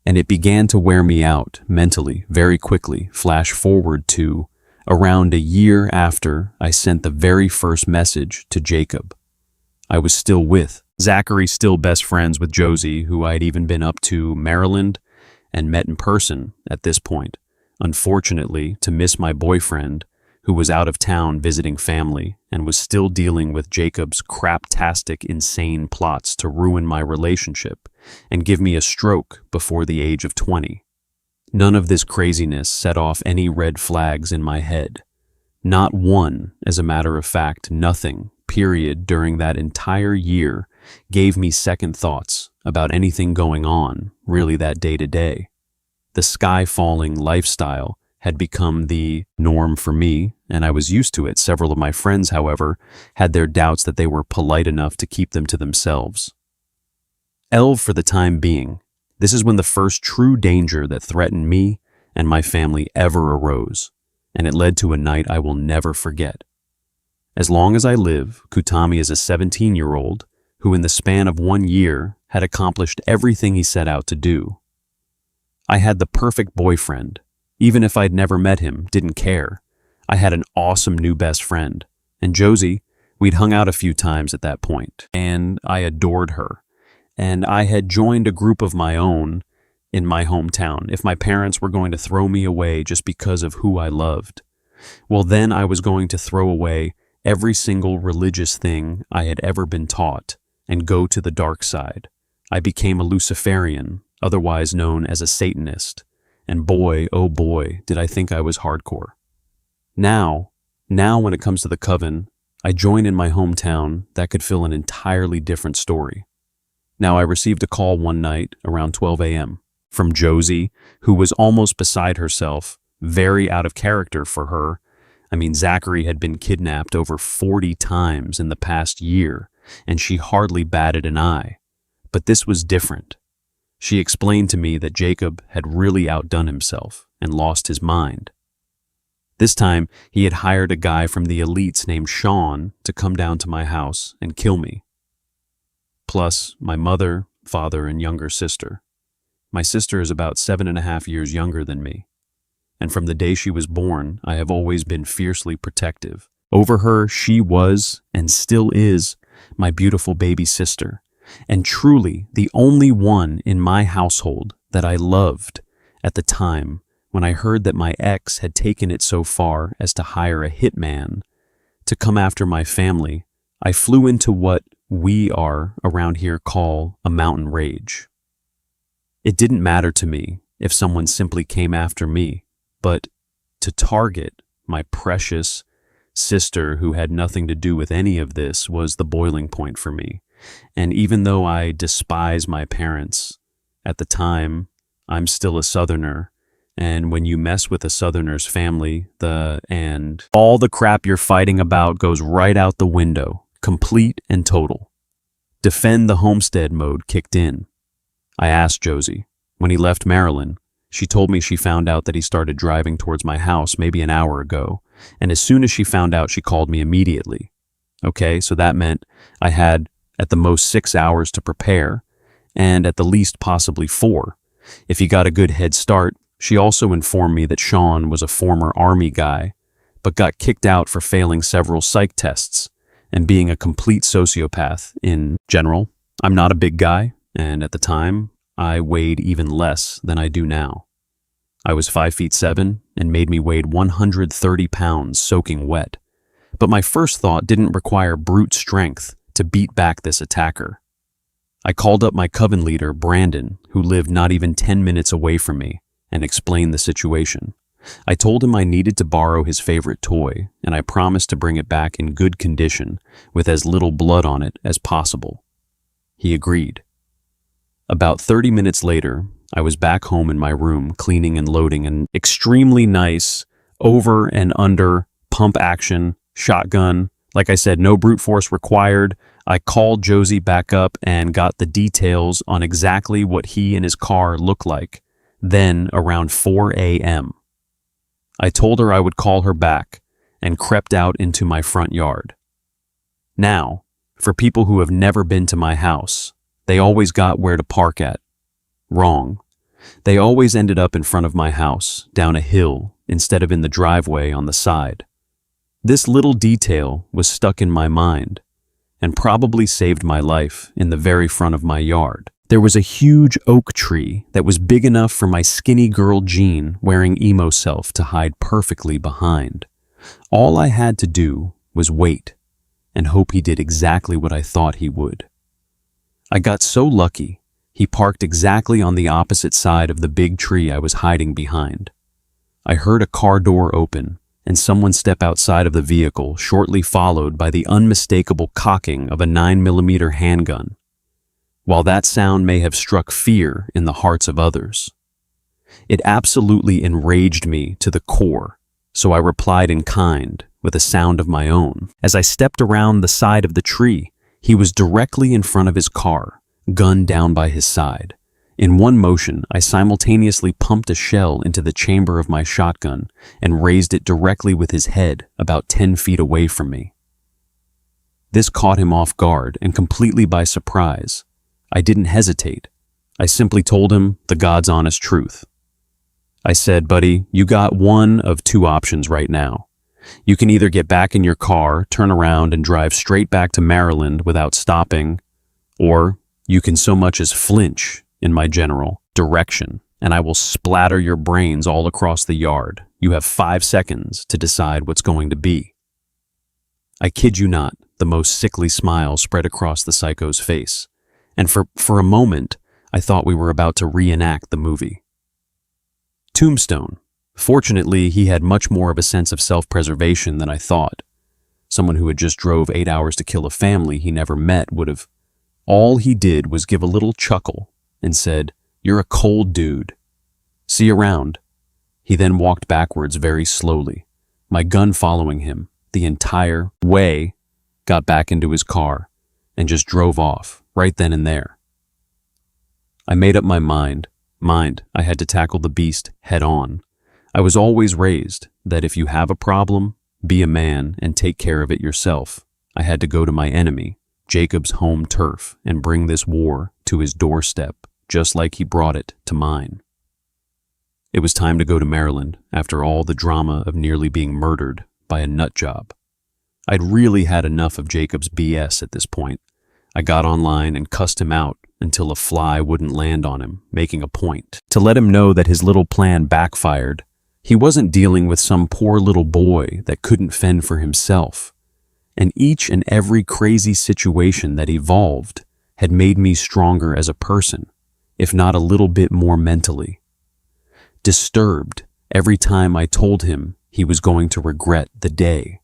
and it began to wear me out mentally very quickly. Flash forward to around a year after I sent the very first message to Jacob. I was still with Zachary, still best friends with Josie, who I'd even been up to Maryland and met in person at this point. Unfortunately, to miss my boyfriend, who was out of town visiting family and was still dealing with Jacob's craptastic, insane plots to ruin my relationship and give me a stroke before the age of 20. None of this craziness set off any red flags in my head. Not one, as a matter of fact, nothing, period, during that entire year gave me second thoughts about anything going on, really, that day to day. The sky-falling lifestyle had become the norm for me, and I was used to it. Several of my friends, however, had their doubts that they were polite enough to keep them to themselves. For the time being, this is when the first true danger that threatened me and my family ever arose, and it led to a night I will never forget. As long as I live, Kutami is a 17-year-old who in the span of 1 year had accomplished everything he set out to do. I had the perfect boyfriend. Even if I'd never met him, didn't care. I had an awesome new best friend. And Josie, we'd hung out a few times at that point, and I adored her. And I had joined a group of my own in my hometown. If my parents were going to throw me away just because of who I loved, well, then I was going to throw away every single religious thing I had ever been taught and go to the dark side. I became a Luciferian, otherwise known as a Satanist. And boy, oh boy, did I think I was hardcore. Now when it comes to the coven, I join in my hometown, that could fill an entirely different story. Now, I received a call one night around 12 a.m. from Josie, who was almost beside herself, very out of character for her. I mean, Zachary had been kidnapped over 40 times in the past year, and she hardly batted an eye. But this was different. She explained to me that Jacob had really outdone himself and lost his mind. This time, he had hired a guy from the elites named Sean to come down to my house and kill me. Plus, my mother, father, and younger sister. My sister is about 7.5 years younger than me. And from the day she was born, I have always been fiercely protective. Over her, she was, and still is, my beautiful baby sister, and truly the only one in my household that I loved at the time when I heard that my ex had taken it so far as to hire a hitman to come after my family. I flew into what we are around here call a mountain rage. It didn't matter to me if someone simply came after me, but to target my precious sister who had nothing to do with any of this was the boiling point for me. And even though I despise my parents, at the time, I'm still a Southerner. And when you mess with a Southerner's family, and all the crap you're fighting about goes right out the window, complete and total. Defend the homestead mode kicked in. I asked Josie. When he left Maryland, she told me she found out that he started driving towards my house maybe an hour ago, and as soon as she found out, she called me immediately. Okay, so that meant I had at the most 6 hours to prepare, and at the least possibly 4. If he got a good head start, she also informed me that Sean was a former Army guy, but got kicked out for failing several psych tests and being a complete sociopath in general. I'm not a big guy, and at the time, I weighed even less than I do now. I was 5'7" and made me weigh 130 pounds soaking wet. But my first thought didn't require brute strength to beat back this attacker. I called up my coven leader, Brandon, who lived not even 10 minutes away from me, and explained the situation. I told him I needed to borrow his favorite toy, and I promised to bring it back in good condition with as little blood on it as possible. He agreed. About 30 minutes later, I was back home in my room cleaning and loading an extremely nice over and under pump action shotgun. Like I said, no brute force required. I called Josie back up and got the details on exactly what he and his car looked like. Then, around 4 a.m., I told her I would call her back and crept out into my front yard. Now, for people who have never been to my house, they always got where to park at. Wrong. They always ended up in front of my house, down a hill, instead of in the driveway on the side. This little detail was stuck in my mind and probably saved my life in the very front of my yard. There was a huge oak tree that was big enough for my skinny girl Jean wearing emo self to hide perfectly behind. All I had to do was wait and hope he did exactly what I thought he would. I got so lucky, he parked exactly on the opposite side of the big tree I was hiding behind. I heard a car door open and someone step outside of the vehicle, shortly followed by the unmistakable cocking of a 9mm handgun. While that sound may have struck fear in the hearts of others, it absolutely enraged me to the core, so I replied in kind with a sound of my own. As I stepped around the side of the tree, he was directly in front of his car, gun down by his side. In one motion, I simultaneously pumped a shell into the chamber of my shotgun and raised it directly with his head about 10 feet away from me. This caught him off guard and completely by surprise. I didn't hesitate. I simply told him the God's honest truth. I said, buddy, you got one of 2 options right now. You can either get back in your car, turn around, and drive straight back to Maryland without stopping, or you can so much as flinch in my general direction, and I will splatter your brains all across the yard. You have 5 seconds to decide what's going to be. I kid you not, the most sickly smile spread across the psycho's face, and for a moment, I thought we were about to reenact the movie. Tombstone. Fortunately, he had much more of a sense of self-preservation than I thought. Someone who had just drove 8 hours to kill a family he never met would have. All he did was give a little chuckle and said, "You're a cold dude. See you around." He then walked backwards very slowly, my gun following him the entire way, got back into his car, and just drove off right then and there. I made up my mind I had to tackle the beast head on. I was always raised that if you have a problem, be a man and take care of it yourself. I had to go to my enemy, Jacob's home turf, and bring this war to his doorstep, just like he brought it to mine. It was time to go to Maryland after all the drama of nearly being murdered by a nut job. I'd really had enough of Jacob's BS at this point. I got online and cussed him out until a fly wouldn't land on him, making a point to let him know that his little plan backfired. He wasn't dealing with some poor little boy that couldn't fend for himself. And each and every crazy situation that evolved had made me stronger as a person, if not a little bit more mentally. Disturbed every time I told him he was going to regret the day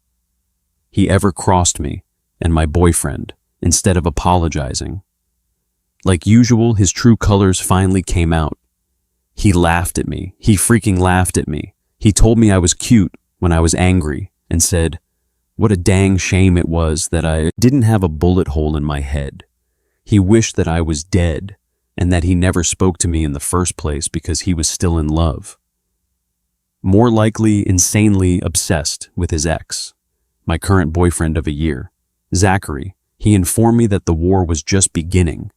he ever crossed me and my boyfriend instead of apologizing. Like usual, his true colors finally came out. He laughed at me. He freaking laughed at me. He told me I was cute when I was angry and said, what a dang shame it was that I didn't have a bullet hole in my head. He wished that I was dead and that he never spoke to me in the first place because he was still in love. More likely, insanely obsessed with his ex, my current boyfriend of a year, Zachary. He informed me that the war was just beginning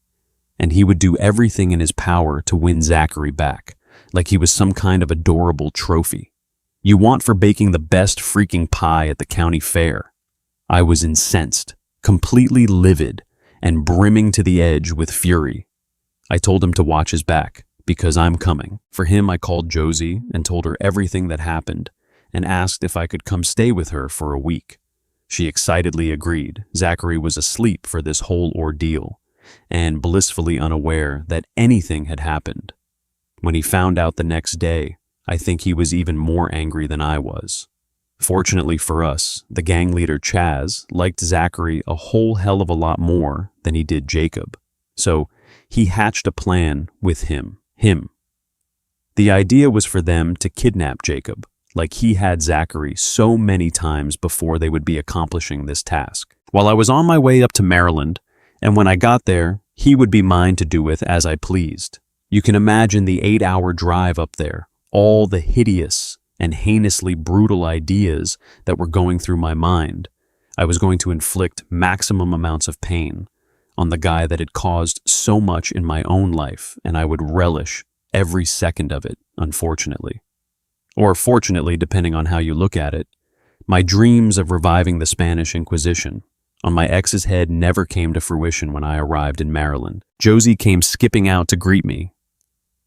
and he would do everything in his power to win Zachary back, like he was some kind of adorable trophy. You want for baking the best freaking pie at the county fair. I was incensed, completely livid, and brimming to the edge with fury. I told him to watch his back, because I'm coming. For him, I called Josie and told her everything that happened, and asked if I could come stay with her for a week. She excitedly agreed. Zachary was asleep for this whole ordeal, and blissfully unaware that anything had happened. When he found out the next day, I think he was even more angry than I was. Fortunately for us, the gang leader Chaz liked Zachary a whole hell of a lot more than he did Jacob. So he hatched a plan with him. The idea was for them to kidnap Jacob, like he had Zachary so many times before they would be accomplishing this task. While I was on my way up to Maryland, and when I got there, he would be mine to do with as I pleased. You can imagine the 8-hour drive up there, all the hideous and heinously brutal ideas that were going through my mind. I was going to inflict maximum amounts of pain on the guy that had caused so much in my own life, and I would relish every second of it, unfortunately. Or fortunately, depending on how you look at it. My dreams of reviving the Spanish Inquisition on my ex's head never came to fruition when I arrived in Maryland. Josie came skipping out to greet me,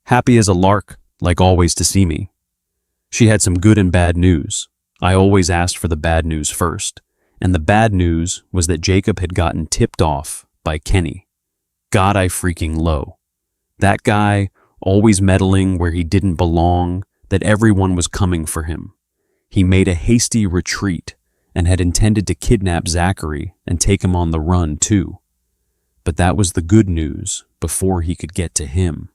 happy as a lark, like always to see me. She had some good and bad news. I always asked for the bad news first, and the bad news was that Jacob had gotten tipped off by Kenny. God, I freaking low. That guy, always meddling where he didn't belong, that everyone was coming for him. He made a hasty retreat and had intended to kidnap Zachary and take him on the run too. But that was the good news before he could get to him.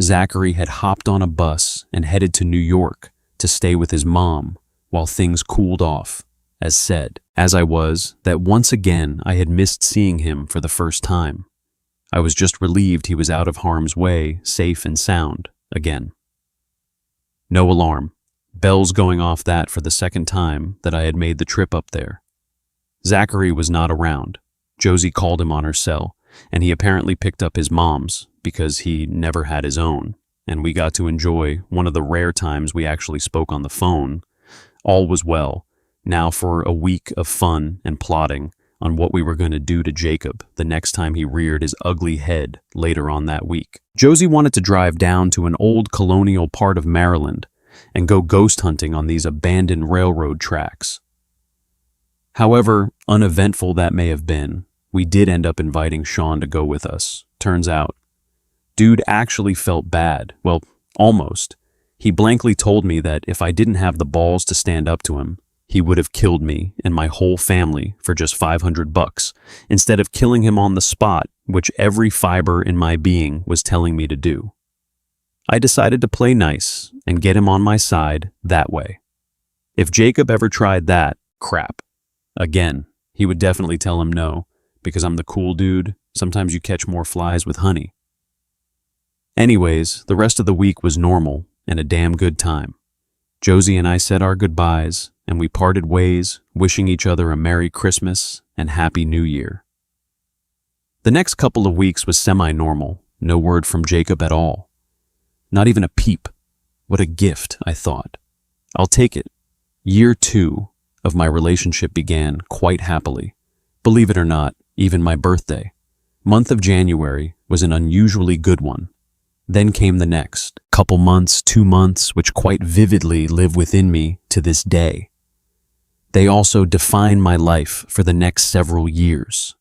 Zachary had hopped on a bus and headed to New York to stay with his mom while things cooled off, as said, as I was, that once again I had missed seeing him for the first time. I was just relieved he was out of harm's way, safe and sound, again. No alarm. Bells going off that for the second time that I had made the trip up there. Zachary was not around. Josie called him on her cell, and he apparently picked up his mom's because he never had his own, and we got to enjoy one of the rare times we actually spoke on the phone. All was well, now for a week of fun and plotting on what we were going to do to Jacob the next time he reared his ugly head later on that week. Josie wanted to drive down to an old colonial part of Maryland and go ghost hunting on these abandoned railroad tracks. However uneventful that may have been, we did end up inviting Sean to go with us. Turns out, dude actually felt bad. Well, almost. He blankly told me that if I didn't have the balls to stand up to him, he would have killed me and my whole family for just $500 instead of killing him on the spot, which every fiber in my being was telling me to do. I decided to play nice and get him on my side that way. If Jacob ever tried that crap again, he would definitely tell him no, because I'm the cool dude. Sometimes you catch more flies with honey. Anyways, the rest of the week was normal and a damn good time. Josie and I said our goodbyes, and we parted ways, wishing each other a Merry Christmas and Happy New Year. The next couple of weeks was semi-normal, no word from Jacob at all. Not even a peep. What a gift, I thought. I'll take it. Year 2 of my relationship began quite happily. Believe it or not, even my birthday. Month of January was an unusually good one. Then came the next, couple months, 2 months, which quite vividly live within me to this day. They also define my life for the next several years.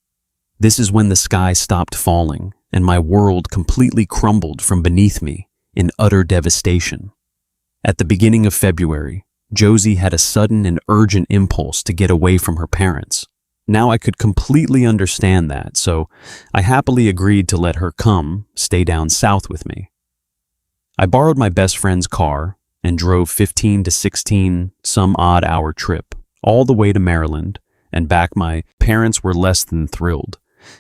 This is when the sky stopped falling and my world completely crumbled from beneath me in utter devastation. At the beginning of February, Josie had a sudden and urgent impulse to get away from her parents. Now I could completely understand that, so I happily agreed to let her come, stay down south with me. I borrowed my best friend's car and drove 15 to 16 some odd hour trip all the way to Maryland and back. My parents were less than thrilled.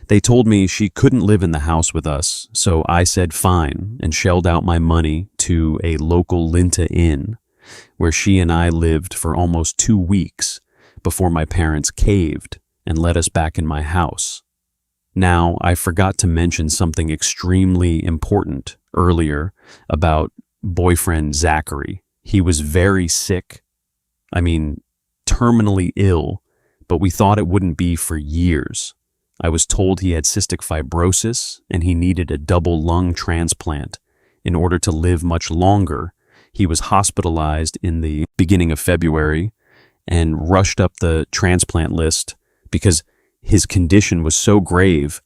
They told me she couldn't live in the house with us, so I said fine and shelled out my money to a local Linta Inn, where she and I lived for almost 2 weeks before my parents caved and let us back in my house. Now, I forgot to mention something extremely important earlier about boyfriend Zachary. He was very sick. Terminally ill, but we thought it wouldn't be for years. I was told he had cystic fibrosis and he needed a double lung transplant in order to live much longer. He was hospitalized in the beginning of February and rushed up the transplant list because his condition was so grave.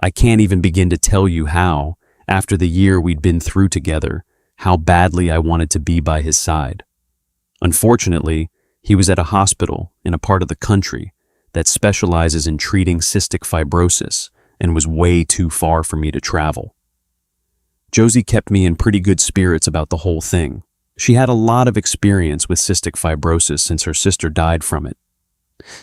I can't even begin to tell you how, after the year we'd been through together, how badly I wanted to be by his side. Unfortunately, he was at a hospital in a part of the country that specializes in treating cystic fibrosis and was way too far for me to travel. Josie kept me in pretty good spirits about the whole thing. She had a lot of experience with cystic fibrosis since her sister died from it.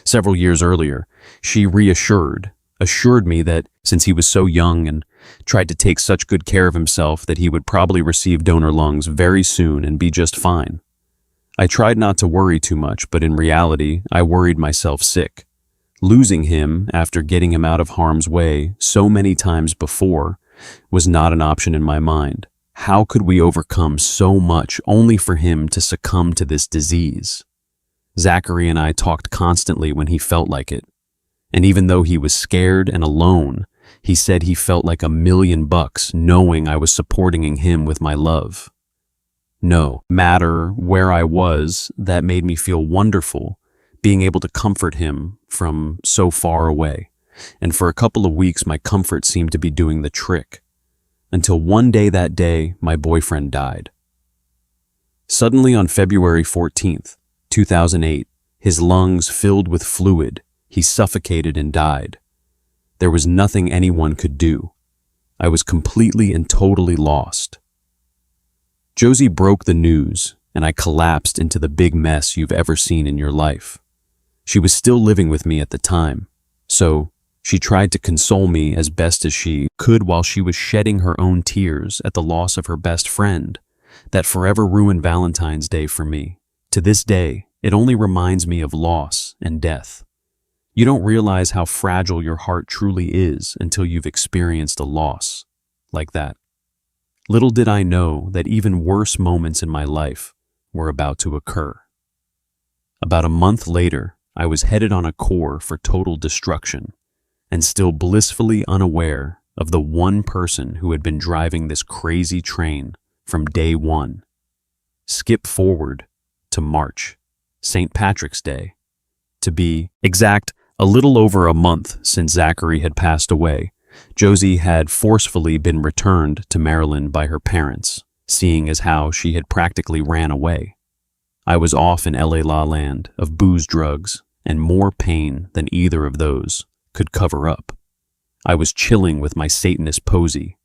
Several years earlier, she assured me that since he was so young and tried to take such good care of himself that he would probably receive donor lungs very soon and be just fine. I tried not to worry too much, but in reality, I worried myself sick. Losing him after getting him out of harm's way so many times before was not an option in my mind. How could we overcome so much only for him to succumb to this disease? Zachary and I talked constantly when he felt like it. And even though he was scared and alone, he said he felt like $1,000,000 knowing I was supporting him with my love. No matter where I was, that made me feel wonderful, being able to comfort him from so far away. And for a couple of weeks, my comfort seemed to be doing the trick. Until one day that day, my boyfriend died. Suddenly on February 14th, 2008, his lungs filled with fluid. He suffocated and died. There was nothing anyone could do. I was completely and totally lost. Josie broke the news, and I collapsed into the big mess you've ever seen in your life. She was still living with me at the time, so she tried to console me as best as she could while she was shedding her own tears at the loss of her best friend, that forever ruined Valentine's Day for me. To this day, it only reminds me of loss and death. You don't realize how fragile your heart truly is until you've experienced a loss like that. Little did I know that even worse moments in my life were about to occur. About a month later, I was headed on a course for total destruction, and still blissfully unaware of the one person who had been driving this crazy train from day one. Skip forward to March, St. Patrick's Day. To be exact, a little over a month since Zachary had passed away, Josie had forcefully been returned to Maryland by her parents, seeing as how she had practically ran away. I was off in LA La Land of booze, drugs, and more pain than either of those could cover up. I was chilling with my Satanist posy,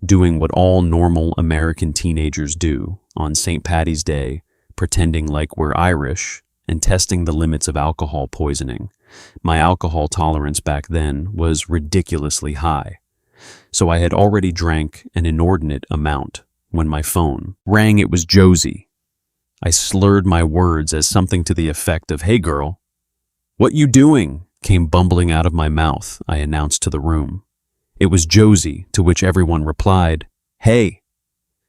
doing what all normal American teenagers do on St. Paddy's Day, pretending like we're Irish and testing the limits of alcohol poisoning. My alcohol tolerance back then was ridiculously high, so I had already drank an inordinate amount when my phone rang. It was Josie. I slurred my words as something to the effect of, "Hey girl, what you doing?" came bumbling out of my mouth. I announced to the room. It was Josie, to which everyone replied, "Hey."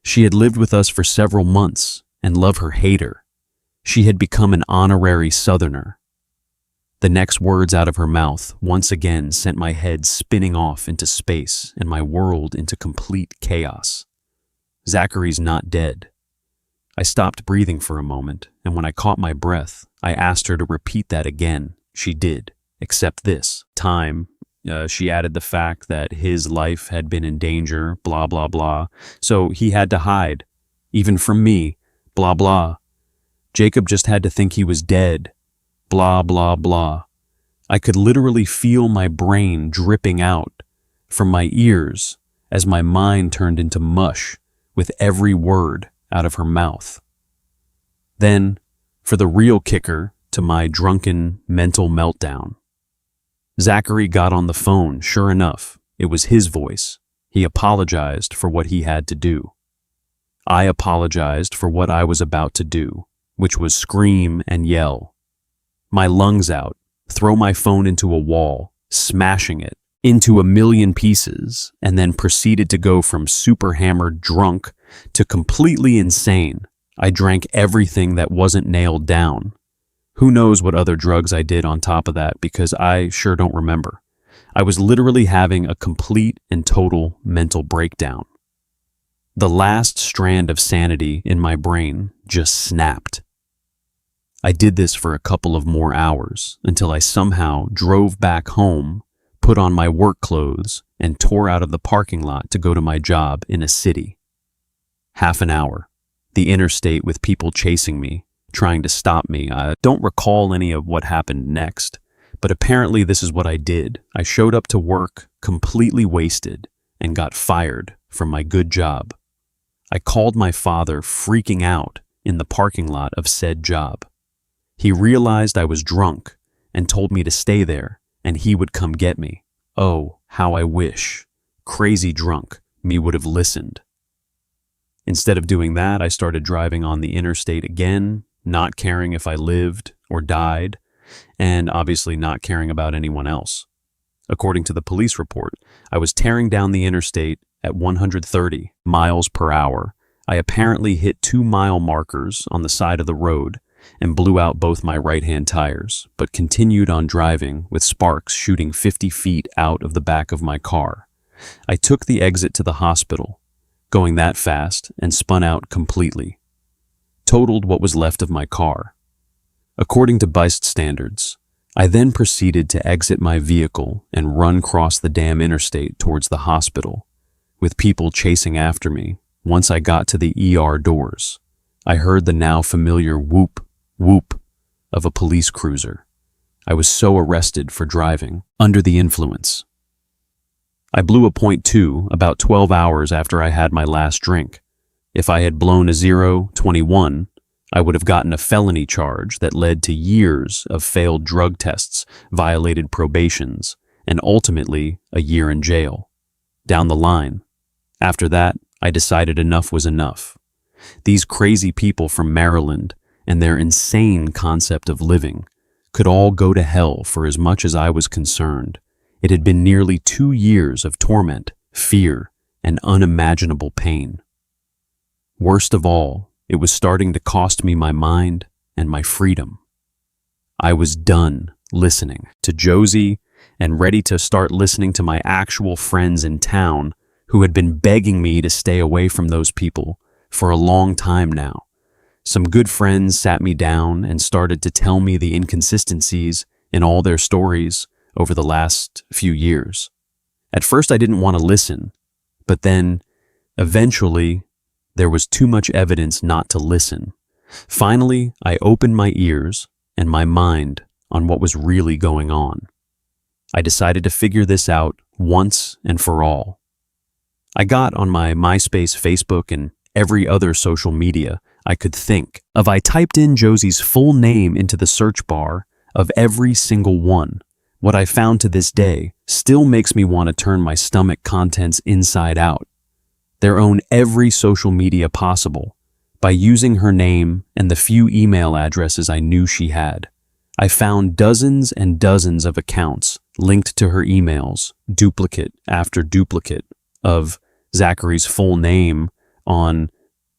She had lived with us for several months, and love her hate her. She had become an honorary Southerner. The next words out of her mouth once again sent my head spinning off into space and my world into complete chaos. Zachary's not dead. I stopped breathing for a moment, and when I caught my breath, I asked her to repeat that again. She did, except this time, she added the fact that his life had been in danger, blah, blah, blah, so he had to hide, even from me, blah, blah. Jacob just had to think he was dead, blah, blah, blah. I could literally feel my brain dripping out from my ears as my mind turned into mush with every word out of her mouth. Then, for the real kicker to my drunken mental meltdown, Zachary got on the phone. Sure enough, it was his voice. He apologized for what he had to do. I apologized for what I was about to do, which was scream and yell. My lungs out, throw my phone into a wall, smashing it into a million pieces, and then proceeded to go from super hammered drunk to completely insane. I drank everything that wasn't nailed down. Who knows what other drugs I did on top of that, because I sure don't remember. I was literally having a complete and total mental breakdown. The last strand of sanity in my brain just snapped. I did this for a couple of more hours until I somehow drove back home, put on my work clothes, and tore out of the parking lot to go to my job in a city. Half an hour, the interstate with people chasing me, trying to stop me. I don't recall any of what happened next, but apparently this is what I did. I showed up to work completely wasted and got fired from my good job. I called my father freaking out in the parking lot of said job. He realized I was drunk and told me to stay there and he would come get me. Oh, how I wish crazy drunk me would have listened. Instead of doing that, I started driving on the interstate again, not caring if I lived or died, and obviously not caring about anyone else. According to the police report, I was tearing down the interstate at 130 miles per hour. I apparently hit 2-mile markers on the side of the road and blew out both my right-hand tires, but continued on driving with sparks shooting 50 feet out of the back of my car. I took the exit to the hospital, going that fast, and spun out completely. Totaled what was left of my car. According to Beist standards, I then proceeded to exit my vehicle and run across the damn interstate towards the hospital, with people chasing after me. Once I got to the ER doors, I heard the now familiar whoop, whoop of a police cruiser. I was so arrested for driving under the influence. I blew a .2 about 12 hours after I had my last drink. If I had blown a 0.21, I would have gotten a felony charge that led to years of failed drug tests, violated probations, and ultimately a year in jail. Down the line. After that, I decided enough was enough. These crazy people from Maryland and their insane concept of living could all go to hell for as much as I was concerned. It had been nearly 2 years of torment, fear, and unimaginable pain. Worst of all, it was starting to cost me my mind and my freedom. I was done listening to Josie and ready to start listening to my actual friends in town who had been begging me to stay away from those people for a long time now. Some good friends sat me down and started to tell me the inconsistencies in all their stories over the last few years. At first I didn't want to listen, but then, eventually, there was too much evidence not to listen. Finally, I opened my ears and my mind on what was really going on. I decided to figure this out once and for all. I got on my MySpace, Facebook, and every other social media I could think of. I typed in Josie's full name into the search bar of every single one. What I found to this day still makes me want to turn my stomach contents inside out. They own every social media possible, By using her name and the few email addresses I knew she had, I found dozens and dozens of accounts linked to her emails, duplicate after duplicate of Zachary's full name on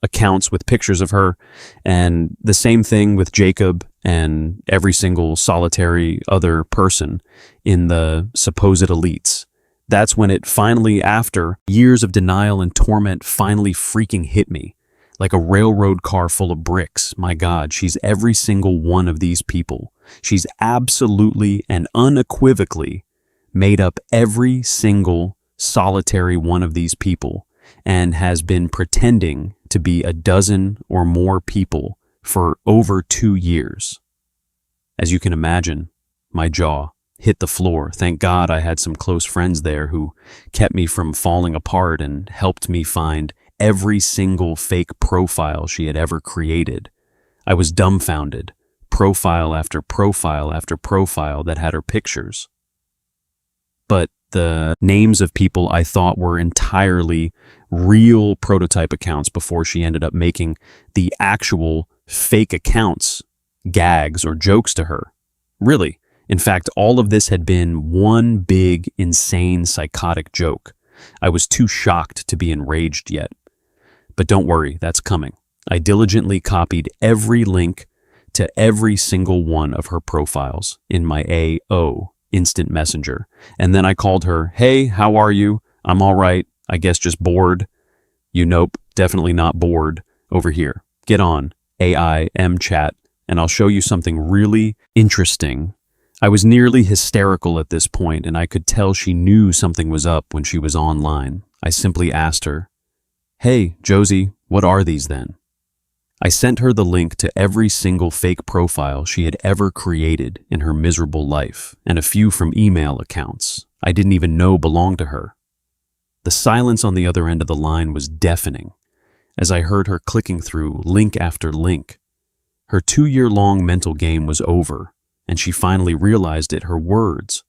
accounts with pictures of her, and the same thing with Jacob and every single solitary other person in the supposed elites. That's when it finally, after years of denial and torment, finally freaking hit me. Like a railroad car full of bricks. My God, she's every single one of these people. She's absolutely and unequivocally made up every single solitary one of these people and has been pretending to be a dozen or more people for over 2 years. As you can imagine, my jaw hit the floor. Thank God I had some close friends there who kept me from falling apart and helped me find every single fake profile she had ever created. I was dumbfounded. Profile after profile after profile that had her pictures. But the names of people I thought were entirely real prototype accounts before she ended up making the actual fake accounts gags or jokes to her. Really, in fact, all of this had been one big, insane, psychotic joke. I was too shocked to be enraged yet. But don't worry, that's coming. I diligently copied every link to every single one of her profiles in my AO instant messenger. And then I called her, "Hey, how are you? I'm all right. I guess just bored." "You nope, definitely not bored. Over here. Get on AIM chat and I'll show you something really interesting." I was nearly hysterical at this point, and I could tell she knew something was up when she was online. I simply asked her, "Hey, Josie, what are these then?" I sent her the link to every single fake profile she had ever created in her miserable life, and a few from email accounts I didn't even know belonged to her. The silence on the other end of the line was deafening as I heard her clicking through link after link. Her 2-year-long mental game was over, and she finally realized it, her words.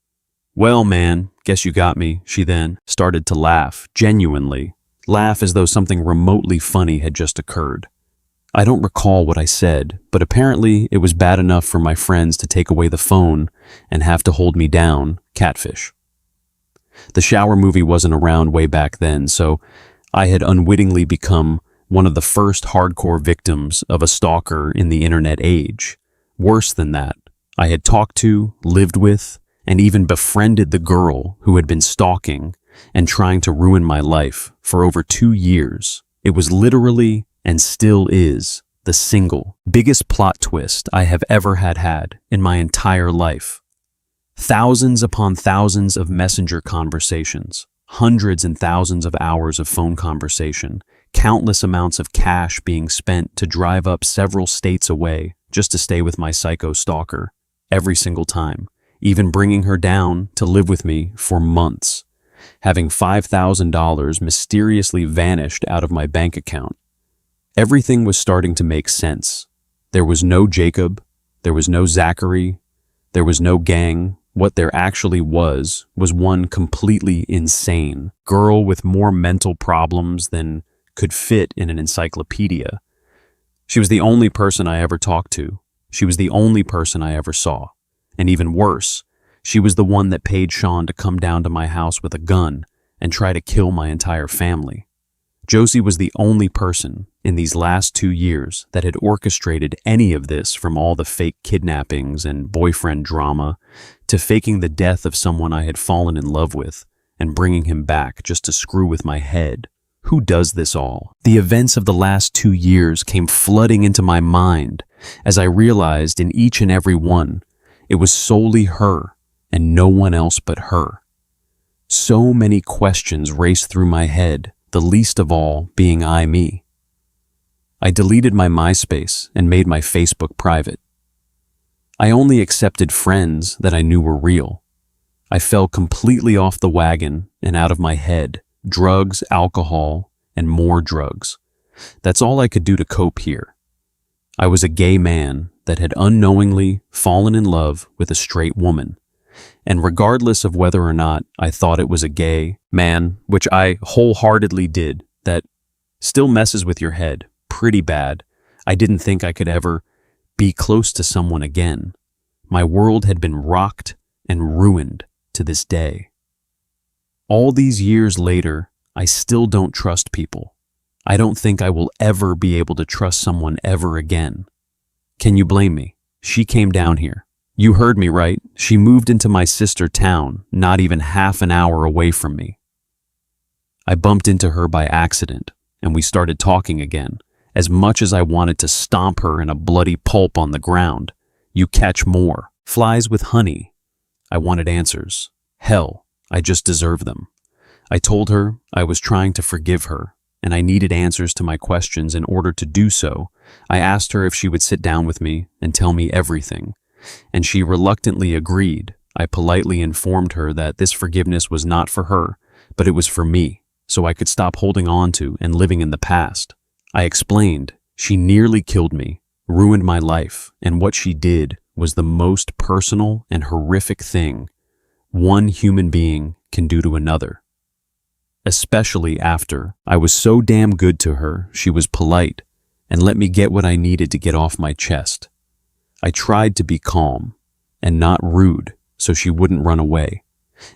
"Well, man, guess you got me," she then started to laugh, genuinely. Laugh as though something remotely funny had just occurred. I don't recall what I said, but apparently it was bad enough for my friends to take away the phone and have to hold me down, catfish. The shower movie wasn't around way back then, so I had unwittingly become one of the first hardcore victims of a stalker in the internet age. Worse than that, I had talked to, lived with, and even befriended the girl who had been stalking and trying to ruin my life for over 2 years. It was literally, and still is, the single biggest plot twist I have ever had in my entire life. Thousands upon thousands of messenger conversations, hundreds and thousands of hours of phone conversation, countless amounts of cash being spent to drive up several states away just to stay with my psycho stalker every single time, even bringing her down to live with me for months. Having $5,000 mysteriously vanished out of my bank account. Everything was starting to make sense. There was no Jacob, there was no Zachary, there was no gang. What there actually was one completely insane girl with more mental problems than could fit in an encyclopedia. She was the only person I ever talked to. She was the only person I ever saw. And even worse, she was the one that paid Sean to come down to my house with a gun and try to kill my entire family. Josie was the only person in these last 2 years that had orchestrated any of this, from all the fake kidnappings and boyfriend drama to faking the death of someone I had fallen in love with and bringing him back just to screw with my head. Who does this all? The events of the last 2 years came flooding into my mind as I realized in each and every one, it was solely her and no one else but her. So many questions raced through my head, the least of all being me. I deleted my MySpace and made my Facebook private. I only accepted friends that I knew were real. I fell completely off the wagon and out of my head. Drugs, alcohol, and more drugs. That's all I could do to cope here. I was a gay man that had unknowingly fallen in love with a straight woman. And regardless of whether or not I thought it was a gay man, which I wholeheartedly did, that still messes with your head pretty bad I didn't think I could ever be close to someone again. My world had been rocked and ruined to this day. All these years later, I still don't trust people. I don't think I will ever be able to trust someone ever again. Can you blame me? She came down here. You heard me right. She moved into my sister town, not even half an hour away from me. I bumped into her by accident, and we started talking again. As much as I wanted to stomp her in a bloody pulp on the ground, you catch more. Flies with honey. I wanted answers. Hell, I just deserve them. I told her I was trying to forgive her, and I needed answers to my questions. In order to do so, I asked her if she would sit down with me and tell me everything, and she reluctantly agreed. I politely informed her that this forgiveness was not for her, but it was for me, so I could stop holding on to and living in the past. I explained she nearly killed me, ruined my life, and what she did was the most personal and horrific thing one human being can do to another. Especially after I was so damn good to her, she was polite and let me get what I needed to get off my chest. I tried to be calm and not rude so she wouldn't run away,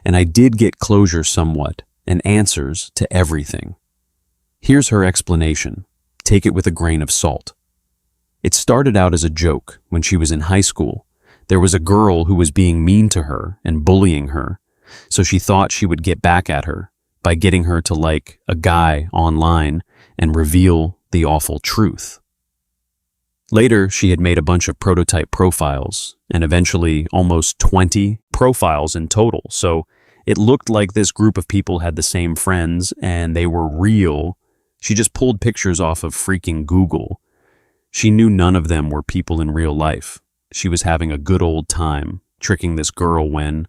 and I did get closure somewhat and answers to everything. Here's her explanation. Take it with a grain of salt. It started out as a joke when she was in high school. There was a girl who was being mean to her and bullying her, so she thought she would get back at her by getting her to like a guy online and reveal the awful truth. Later, she had made a bunch of prototype profiles and eventually almost 20 profiles in total. So it looked like this group of people had the same friends and they were real. She just pulled pictures off of freaking Google. She knew none of them were people in real life. She was having a good old time tricking this girl when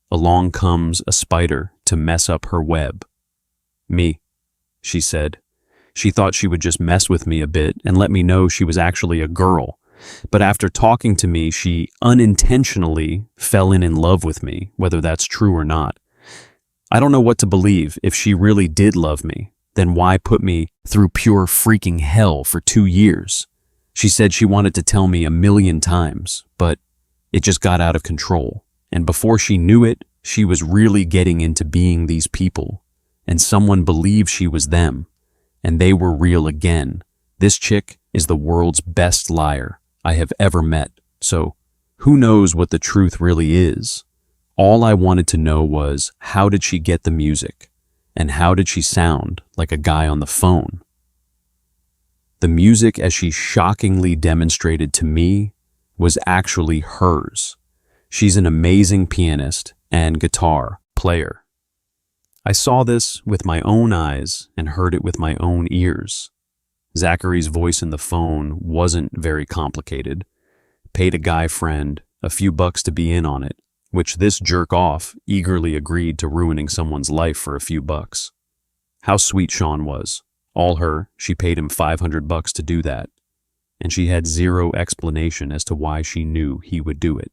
along comes a spider to mess up her web. Me, she said. She thought she would just mess with me a bit and let me know she was actually a girl. But after talking to me, she unintentionally fell in love with me, whether that's true or not. I don't know what to believe. If she really did love me, then why put me through pure freaking hell for 2 years? She said she wanted to tell me 1,000,000 times, but it just got out of control. And before she knew it, she was really getting into being these people. And someone believed she was them. And they were real again. This chick is the world's best liar I have ever met. So who knows what the truth really is? All I wanted to know was, how did she get the music? And how did she sound like a guy on the phone? The music, as she shockingly demonstrated to me, was actually hers. She's an amazing pianist and guitar player. I saw this with my own eyes and heard it with my own ears. Zachary's voice in the phone wasn't very complicated. Paid a guy friend a few bucks to be in on it, which this jerk-off eagerly agreed to ruining someone's life for a few bucks. How sweet Sean was. All her, she paid him $500 to do that. And she had zero explanation as to why she knew he would do it.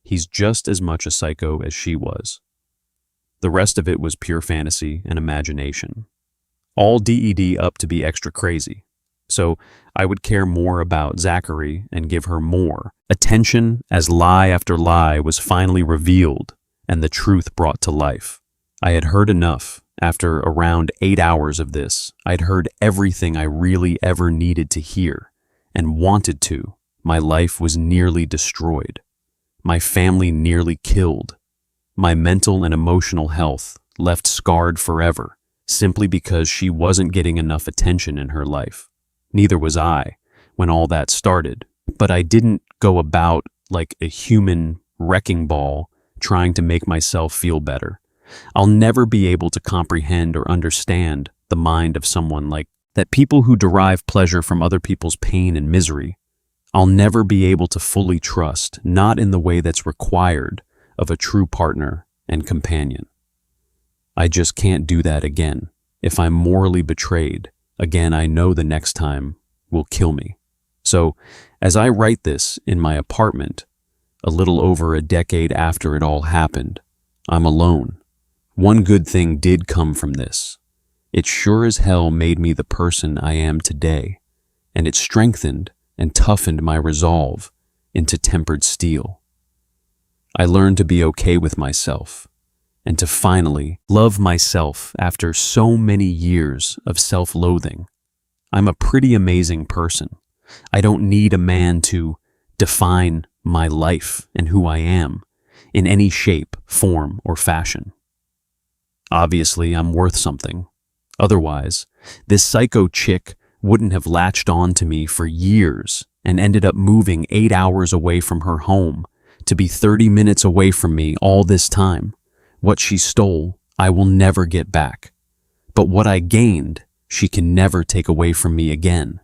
He's just as much a psycho as she was. The rest of it was pure fantasy and imagination. All DED up to be extra crazy. So I would care more about Zachary and give her more attention as lie after lie was finally revealed and the truth brought to life. I had heard enough. After around 8 hours of this, I'd heard everything I really ever needed to hear and wanted to. My life was nearly destroyed. My family nearly killed. My mental and emotional health left scarred forever, simply because she wasn't getting enough attention in her life. Neither was I when all that started, but I didn't go about like a human wrecking ball trying to make myself feel better. I'll never be able to comprehend or understand the mind of someone like that. People who derive pleasure from other people's pain and misery, I'll never be able to fully trust, not in the way that's required of a true partner and companion. I just can't do that again. If I'm morally betrayed, again, I know the next time will kill me. So, as I write this in my apartment, a little over a decade after it all happened, I'm alone. One good thing did come from this. It sure as hell made me the person I am today. and it strengthened and toughened my resolve into tempered steel. I learned to be okay with myself and to finally love myself after so many years of self-loathing. I'm a pretty amazing person. I don't need a man to define my life and who I am in any shape, form, or fashion. Obviously, I'm worth something. Otherwise, this psycho chick wouldn't have latched on to me for years and ended up moving 8 hours away from her home to be 30 minutes away from me all this time. What she stole, I will never get back. But what I gained, she can never take away from me again.